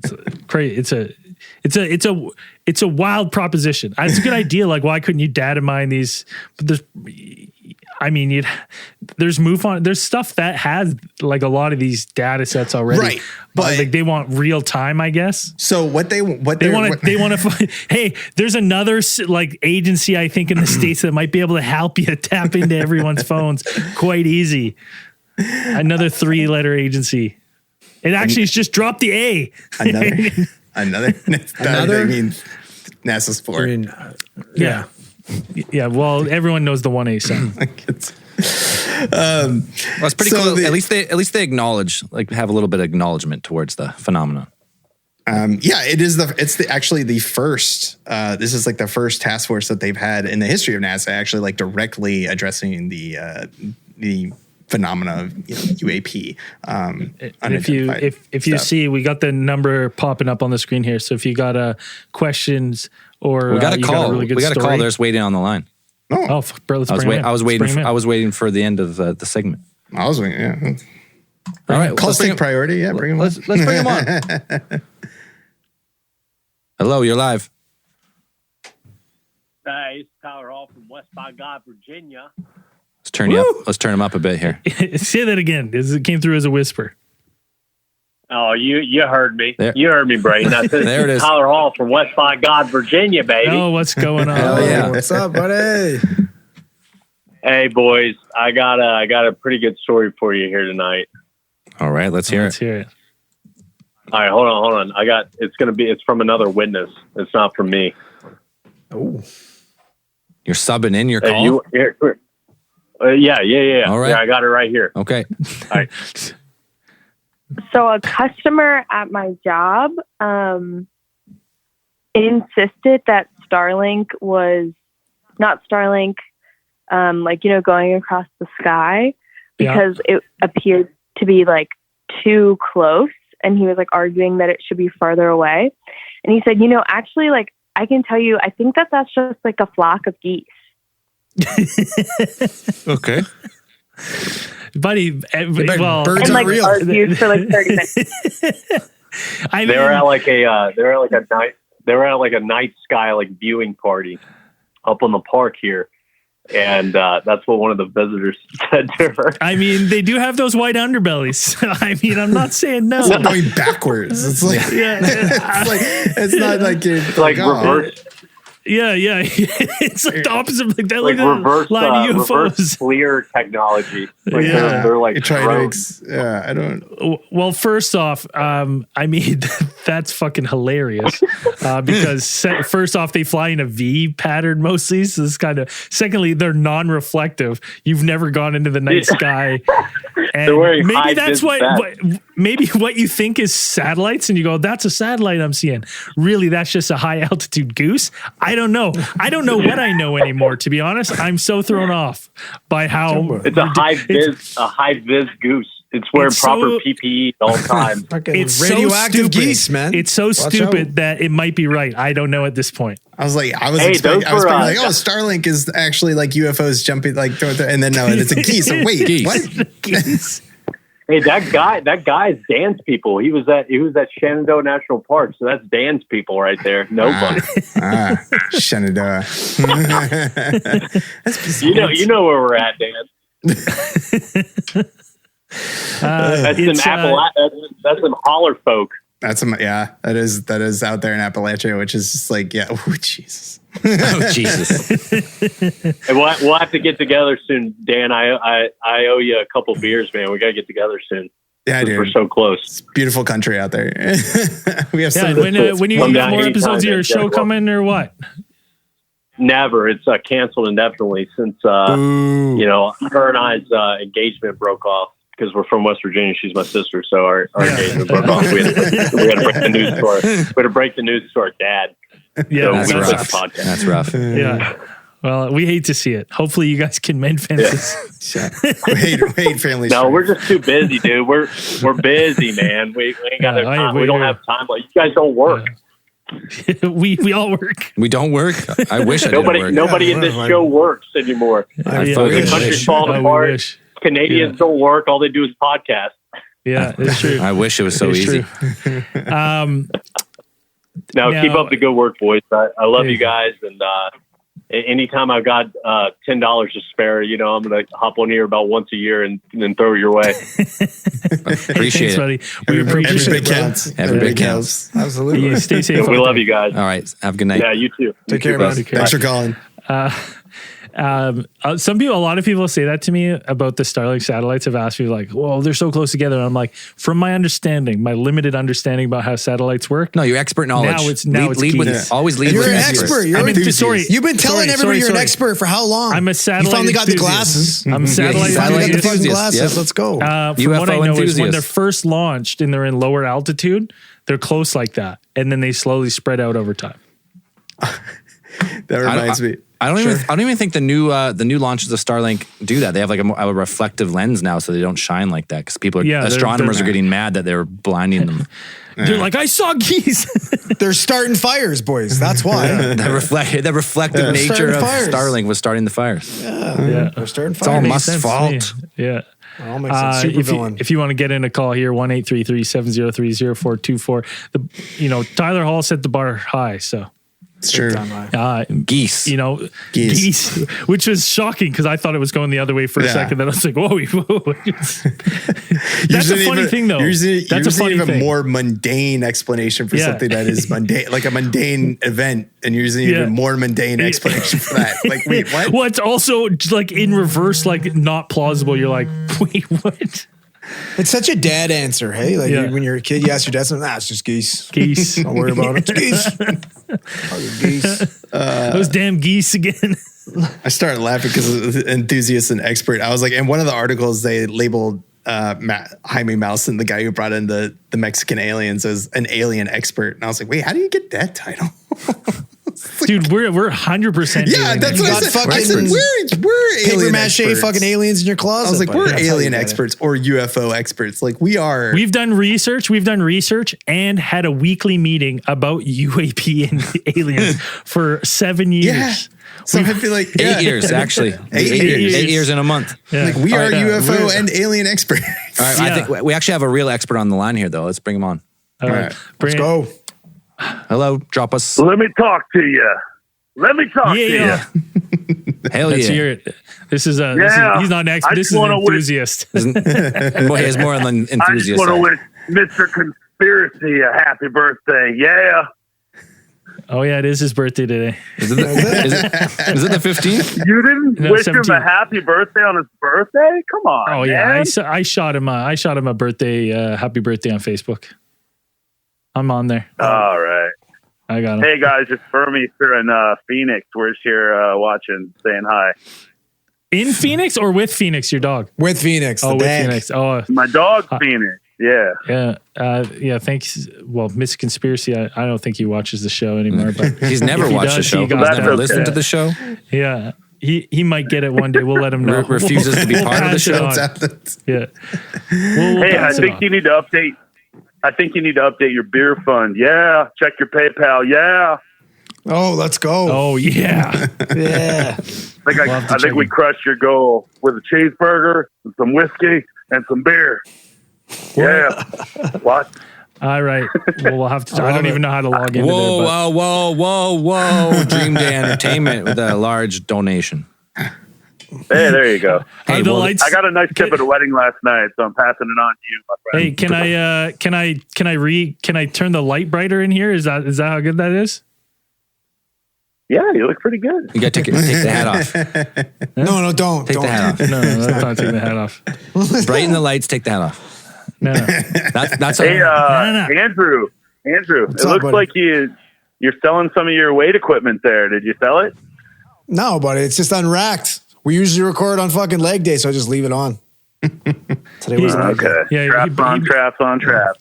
It's crazy. It's a wild proposition. It's a good idea. Like, why couldn't you data mine these? But there's MUFON. There's stuff that has like a lot of these data sets already, right? But like they want real time, I guess. So they want to. Hey, there's another like agency I think in the States that might be able to help you tap into everyone's phones quite easy. Another 3-letter agency. It actually is just drop the A. Another. I mean, NASA's for. Yeah. Yeah, well, everyone knows the 1A sound. Well, it's pretty cool. At least they acknowledge, like, have a little bit of acknowledgement towards the phenomenon. It's actually the first. This is like the first task force that they've had in the history of NASA, actually, like directly addressing the phenomena of UAP. And if you see, we got the number popping up on the screen here. So if you got questions. Or we got a call. We got a call. There's waiting on the line. Oh, bro, let's bring him in. I was waiting for the end of the segment. I was waiting. Yeah. All right. Calls take priority. Yeah. Bring him. Let's bring him on. Hello, you're live. Hey, it's Tyler Hall from West by God, Virginia. Let's turn you up. Let's turn him up a bit here. Say that again. It came through as a whisper. Oh, you heard me. There. You heard me, Brayden. There it is. Tyler Hall from West by God, Virginia, baby. Oh, what's going on? Hell yeah. What's up, buddy? Hey, boys. I got a pretty good story for you here tonight. All right, let's hear it. All right, hold on. It's from another witness. It's not from me. Oh. You're subbing in your call? Yeah. All right. Yeah, I got it right here. Okay. All right. So a customer at my job insisted that Starlink was not Starlink, going across the sky because it appeared to be like too close. And he was like arguing that it should be farther away. And he said, actually, like, I can tell you, I think that's just like a flock of geese. Okay. Buddy, birds and are real. Argued for like 30 minutes. They were at like a night sky like viewing party up on the park here, and that's what one of the visitors said to her. I mean, they do have those white underbellies. I mean, I'm not saying no. It's going backwards. It's like it's not like you're like reverse. Yeah. It's like the opposite. Like that, like reverse line of UFOs. Reverse FLIR technology. Like they're like drones. I don't. Well, first off, I mean that's fucking hilarious because first off, they fly in a V pattern mostly. So it's kind of. Secondly, they're non-reflective. You've never gone into the night sky. And maybe that's maybe what you think is satellites, and you go, "That's a satellite I'm seeing." Really, that's just a high altitude goose. I don't know. I don't know what I know anymore. To be honest, I'm so thrown off by how it's a high vis goose. It's wearing proper PPE at all times. It's radioactive so stupid. Geese, man. It's so stupid that it might be right. I don't know at this point. I was expecting like, Starlink is actually like UFOs jumping like, and then no, it's a geese. So wait, geese. What? Geese. Hey, that guy's dance people. He was at Shenandoah National Park, so that's dance people right there. Nobody. Shenandoah. You know where we're at, Dan. That's some holler folk. That's that is out there in Appalachia, which is just like, yeah, oh Jesus. Oh Jesus. And we'll have to get together soon, Dan. I owe you a couple beers, man. We gotta get together soon. Yeah, dude. We're so close. It's beautiful country out there. We have some when you have more episodes of your show coming or what? Never. It's canceled indefinitely since her and I's engagement broke off. Because we're from West Virginia, she's my sister, so our engagement broke off. We had to break the news to our dad. Yeah, so that's rough. That's rough. Yeah. Well, we hate to see it. Hopefully, you guys can mend fences. Yeah. we hate family. No, we're just too busy, dude. We're busy, man. We ain't got time. We don't have time. Like, you guys don't work. we all work. We don't work. I wish I didn't work. Nobody in this show works anymore. The country's falling apart. Canadians don't work. All they do is podcast. Yeah, it's true. I wish it was so easy. Now, keep up the good work, boys. I love you guys. And anytime I've got $10 to spare, I'm going to hop on here about once a year and then throw it your way. Appreciate it. Buddy. We appreciate every it. Bit counts. Every bit counts. Absolutely. You stay safe. We love you guys. All right. Have a good night. Yeah, you too. Take care, buddy. Thanks for calling. A lot of people say that to me about the Starlink satellites. Have asked me like, "Well, they're so close together." And I'm like, from my understanding, my limited understanding about how satellites work. No, you're expert knowledge. Now it's lead with always lead. You're with an expert. You've been telling everybody you're an expert for how long? I'm a satellite. You finally got the enthusiast. glasses. I'm a satellite. Finally got the fucking enthusiast. glasses. Yep. Let's go. From UFO what I know enthusiast. is when they're first launched and they're in lower altitude, they're close like that, and then they slowly spread out over time. That reminds me. I don't even think the new launches of Starlink do that. They have like a reflective lens now, so they don't shine like that. Because astronomers are getting mad that they're blinding them. They're like, I saw geese. They're starting fires, boys. That's why. The reflective nature of Starlink was starting the fires. Yeah. They're starting fires. It's all Musk's fault. Yeah. It all makes sense. Supervillain. If you want to get in a call here, 1-833-703-0424. Tyler Hall set the bar high, so. It's true. Geese. Geese. Which was shocking because I thought it was going the other way for a second. Then I was like, whoa. That's a funny thing, though. That's a funny thing. More mundane explanation for something that is mundane, like a mundane event, and you're using even more mundane explanation for that. Like, wait, what? Well, it's also like in reverse, like not plausible. You're like, wait, what? It's such a dad answer, hey? Like when you're a kid, you ask your dad something, it's just geese. Geese. Don't worry about it. It's geese. Those damn geese again. I started laughing because of enthusiast and expert. I was like, in one of the articles, they labeled Jaime Maussan, the guy who brought in the Mexican aliens, as an alien expert. And I was like, wait, how do you get that title? Dude, we're 100%. Yeah, that's what I said. I said, we're alien paper mache experts. Fucking aliens in your closet. I was like, we're alien experts or UFO experts. Like, we are. We've done research and had a weekly meeting about UAP and aliens for 7 years. Yeah. So I feel like 8 years, actually. 8 years in a month. Yeah. Like, we are UFO and alien experts. All right, I think we actually have a real expert on the line here, though. Let's bring him on. All right. Let's go. Hello, drop us. Let me talk to you. To you. Hell Let's yeah. hear it. This is he's not an expert. This is an enthusiast. He has more than enthusiast. I just want to wish Mr. Conspiracy a happy birthday. Yeah. Oh, yeah, it is his birthday today. Is it the 15th? You didn't wish 17th. Him a happy birthday on his birthday? Come on. Oh, yeah. I shot him a birthday, happy birthday on Facebook. I'm on there. All right. I got him. Hey, guys, it's Fermi here in Phoenix. We're just here watching, saying hi. In Phoenix or with Phoenix, your dog? With Phoenix. Oh, with Phoenix. Oh, my dog's Phoenix. Yeah. Yeah. Thanks. Well, Mr. Conspiracy, I don't think he watches the show anymore. But he's never watched the show. He's never listened to the show. Yeah. He might get it one day. We'll let him know. Refuses to be part of the show. Yeah. Hey, I think you need to update. Your beer fund. Yeah. Check your PayPal. Yeah. Oh, let's go. Oh, yeah. Yeah. I think we crushed your goal with a cheeseburger, and some whiskey, and some beer. Yeah. What? All right. Well, we'll have to. I don't even know how to log into Whoa. Dream Day Entertainment with a large donation. Hey, there you go. Are the lights? I got a nice tip at a wedding last night, so I'm passing it on to you, my friend. Hey, can I turn the light brighter in here? Is that how good that is? Yeah, you look pretty good. You got to take the hat off. No, don't. Take the hat off. No, let's not take the hat off. Brighten the lights, take the hat off. No. That's Hey, no. Andrew, it up, looks buddy? like you're selling some of your weight equipment there. Did you sell it? No, buddy, it's just unracked. We usually record on fucking leg day, so I just leave it on. Today was leg day. Okay. Yeah, traps on traps.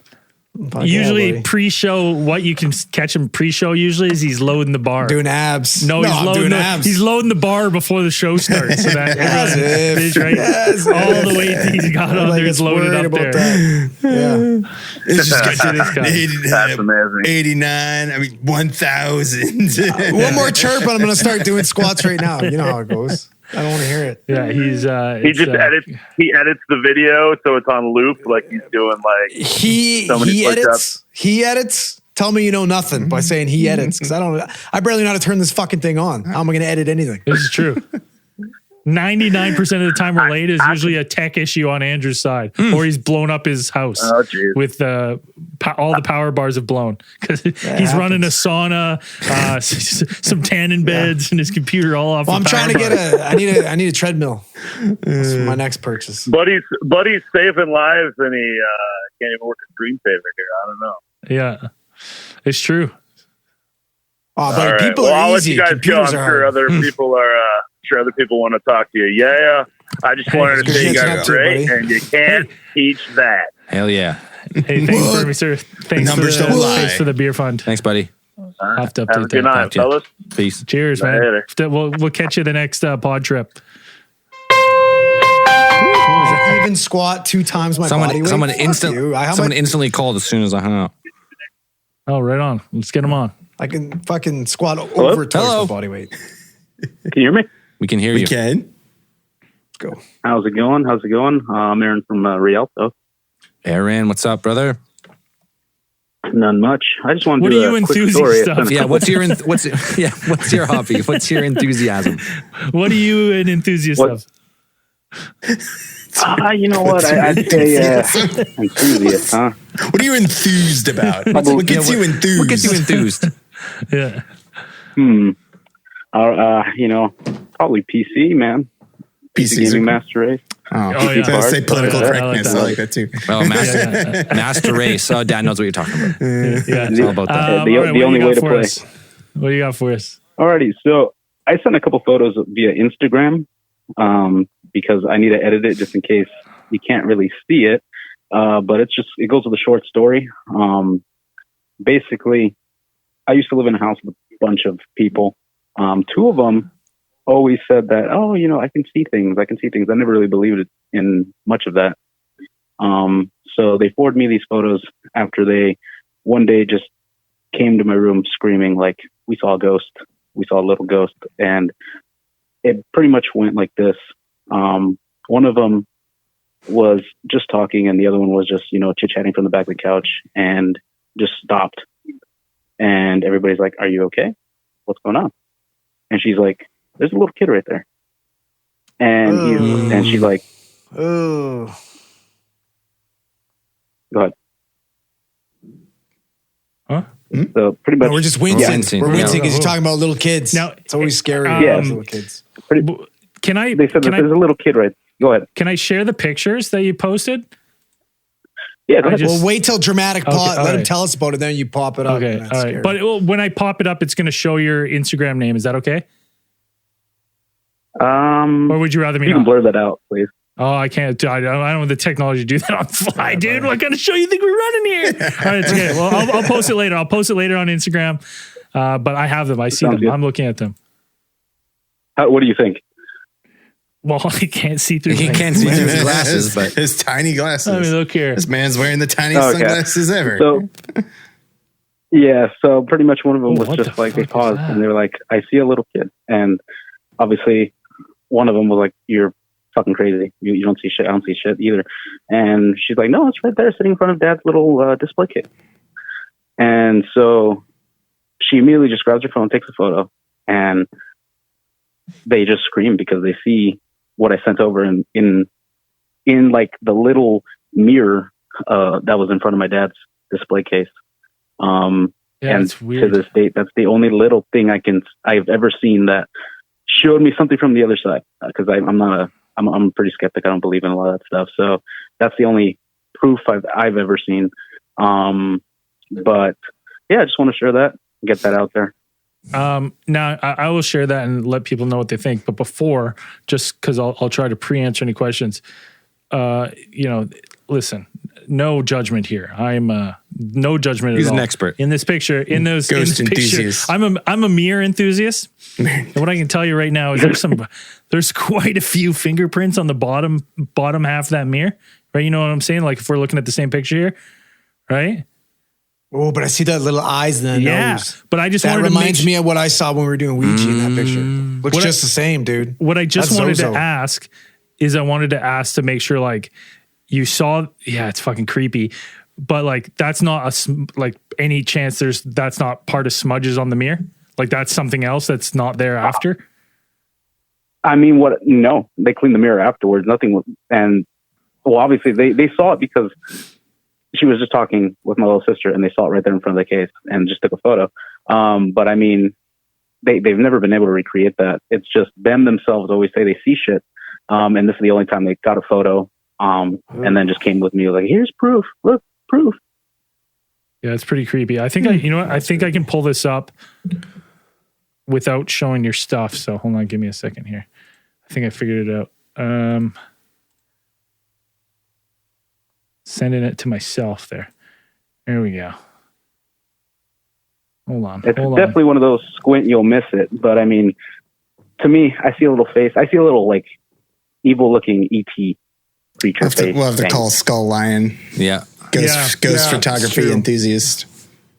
Fuck Usually yeah, buddy. pre-show, what you can catch him pre-show usually is he's loading the bar. Doing abs. No, I'm doing abs. He's loading the bar before the show starts. So that As everyone if. is right. As All if. the weight he's got on Like there it's is loaded worried up about there. that. Yeah. It's just Get to this guy. That's amazing. 89. I mean, 1,000. One more chirp and I'm going to start doing squats right now. You know how it goes. I don't want to hear it. Yeah, he's He just edits the video so it's on loop, like he's doing like He Somebody looked edits. He edits. Tell me you know nothing by saying he edits because I barely know how to turn this fucking thing on. How am I going to edit anything? This is true. 99% of the time we're late is usually a tech issue on Andrew's side, or he's blown up his house Oh, geez. with all the power bars have blown because he's running a sauna, some tanning beds, and his computer all off. Well, the I'm trying to power get bar. I need a treadmill. That's my next purchase. Buddy's saving lives and he can't even work a screensaver here. I don't know. Yeah, it's true. Oh, All but right. people Well, are I'll let easy. you guys go. Computers I'm are sure hard. other people are. Sure, other people want to talk to you. Yeah. I just wanted to Good say you catching guys up are to you, great, buddy. and you can't teach that. Hell yeah. Hey, thanks for me, sir. Thanks numbers for don't lie. thanks for the beer fund. Thanks, buddy. I'll have to Have a update good that. night, Gotcha. fellas. Peace. Cheers, man. Later. We'll catch you the next pod trip. I even squat 2 times my body weight. Someone Fuck instant. you. Someone instantly called as soon as I hung up. Oh, right on. Let's get him on. I can fucking squat over twice Hello. my body weight. Can you hear me? We can hear We you. can. Let's go. How's it going? I'm Aaron from Rialto. Aaron, what's up, brother? None much. I just wanted What to are do you a quick enthusiast story. of? Yeah, what's your hobby? What's your enthusiasm? What are you an enthusiast What? of? You know what? I'd say enthusiast, huh? What are you enthused about? What gets you enthused? What gets you enthused? Yeah. Probably PC, man. PCs Gaming are- Master Race. Oh, yeah. I was gonna say political Oh, yeah. correctness. I like that too. Oh, master race. Oh, Dad knows what you're talking about. Yeah. It's all about that. The all right, only what do you way got to for play. us? What do you got for us? Alrighty, so I sent a couple photos via Instagram because I need to edit it just in case you can't really see it. But it goes with a short story. Basically, I used to live in a house with a bunch of people. 2 of them always said that, I can see things. I never really believed in much of that. So they forwarded me these photos after they one day just came to my room screaming like, we saw a ghost. We saw a little ghost. And it pretty much went like this. One of them was just talking and the other one was just, chit-chatting from the back of the couch and just stopped. And everybody's like, are you okay? What's going on? And she's like, there's a little kid right there. And she's like, Oh. go ahead. Huh? So pretty much, No, we're just wincing. wincing. We're Yeah. wincing because you're talking about little kids. Now, It's always scary. Yeah. Little kids. Can I they said that there's a little kid right. Go ahead. can I share the pictures that you posted? Yeah, go I ahead. just- Well, wait till dramatic Okay, pop. all Let him right. tell us about it. Then you pop it up. Okay, and all that's right. scary. But when I pop it up, it's going to show your Instagram name. Is that okay? Or would you rather me you can not? blur that out, please. Oh, I can't. I don't have the technology to do that on the fly, dude. What kind of show you think we're running here? All right, it's okay. Well, I'll post it later. I'll post it later on Instagram. But I have them. I see Sounds them. good. I'm looking at them. What do you think? Well, I can't see through. He them. can't see through his glasses, but his tiny glasses. I mean, look here. This man's wearing the tiniest Okay. sunglasses ever. So, yeah, so pretty much one of them Oh, was what just the like, they fuck is paused that? and they were like, I see a little kid. And obviously, one of them was like, you're fucking crazy. You don't see shit. I don't see shit either. And she's like, no, it's right there sitting in front of Dad's little display case. And so she immediately just grabs her phone, takes a photo, and they just scream because they see what I sent over in like the little mirror that was in front of my dad's display case. And it's weird. to this date, that's the only little thing I've ever seen that showed me something from the other side. Because I'm pretty skeptic. I don't believe in a lot of that stuff. So that's the only proof I've ever seen. But yeah, I just want to share that, get that out there. Now I will share that and let people know what they think. But before, just because I'll try to pre-answer any questions. Listen, no judgment here. I'm no judgment He's at all. an expert in this picture. In those Ghost in this enthusiast. picture, I'm a mirror enthusiast. And what I can tell you right now is there's quite a few fingerprints on the bottom half of that mirror. Right? You know what I'm saying? Like if we're looking at the same picture here, right? Oh, but I see that little eyes and the nose. But I just that wanted reminds me of what I saw when we were doing Ouija in that picture. Looks What just the same, dude. What I just That's wanted Zozo. to ask is I wanted to ask to make sure like you saw, it's fucking creepy, but like that's not like any chance that's not part of smudges on the mirror. Like that's something else that's not there after. I mean, no, they cleaned the mirror afterwards. Nothing. And well, obviously they saw it because she was just talking with my little sister and they saw it right there in front of the case and just took a photo. But I mean, they've never been able to recreate that. It's just them themselves always say they see shit. And this is the only time they got a photo. And then just came with me like, here's proof. Look, proof. Yeah, it's pretty creepy. I think I think I can pull this up without showing your stuff. So hold on, give me a second here. I think I figured it out. Sending it to myself there. There we go. Hold on. It's definitely one of those squint, you'll miss it. But I mean, to me, I see a little face. I see a little like evil looking ET creature face. We'll have to call Skull Lion. Yeah. Ghost photography enthusiast.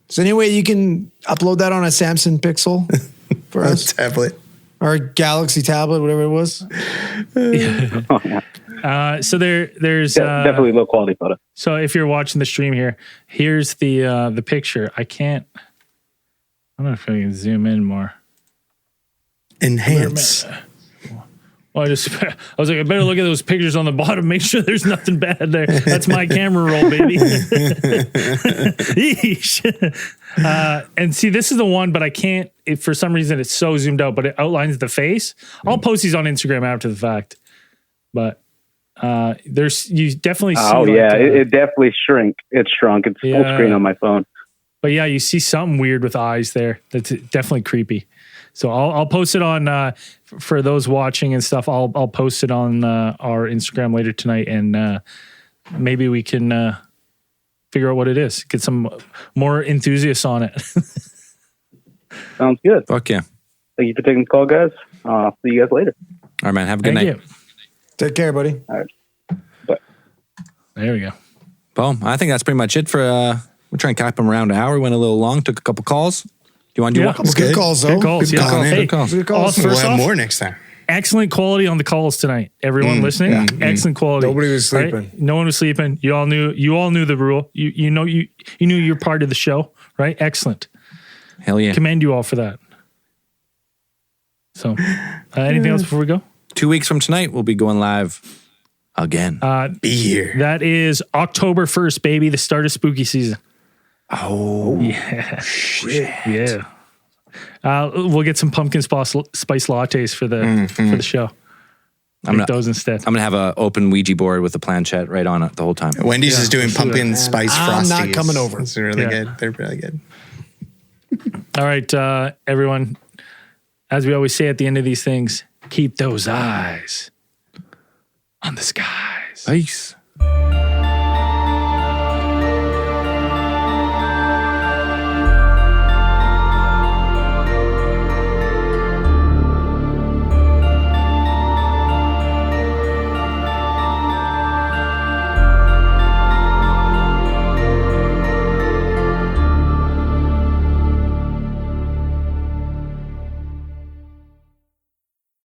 Is there any way you can upload that on a Samsung Pixel for us? Tablet. Or a Galaxy tablet, whatever it was? Oh, yeah. So there's definitely low quality photo. So if you're watching the stream here, here's the picture. I don't know if I can zoom in more. Enhance. Well, I was like, I better look at those pictures on the bottom, make sure there's nothing bad there. That's my camera roll, baby. And see, this is the one, but I can't, for some reason it's so zoomed out, but it outlines the face. I'll post these on Instagram after the fact. But you definitely see. Oh, yeah, it definitely shrunk. It's shrunk. It's full screen on my phone. But yeah, you see something weird with eyes there. That's definitely creepy. So I'll post it on for those watching and stuff. I'll post it on our Instagram later tonight, and maybe we can figure out what it is. Get some more enthusiasts on it. Sounds good. Fuck yeah. Thank you for taking the call, guys. See you guys later. All right, man. Have a good Thank night. you. Take care, buddy. All right. Bye. There we go. Well, I think that's pretty much it for. We're trying to cap them around an hour. We went a little long. Took a couple calls. Do you want to do Yeah. one? Couple good calls, though. Good calls. Good Yeah. call, man. Hey, Good calls. Good calls. First We'll have off, more next time. excellent quality on the calls tonight. Everyone listening, excellent quality. Nobody was sleeping. Right? No one was sleeping. You all knew the rule. You knew you're part of the show, right? Excellent. Hell yeah. Commend you all for that. So, anything else before we go? 2 weeks from tonight, we'll be going live again. Be here. That is October 1st, baby, the start of spooky season. Oh, Yeah. Shit. Yeah. We'll get some pumpkin spice lattes for the show. Make those instead. I'm gonna have an open Ouija board with a planchette right on it the whole time. Wendy's is doing pumpkin spice I'm frosties. not coming over. It's really Yeah. good. They're really good. All right, everyone. As we always say at the end of these things, keep those eyes on the skies. Peace.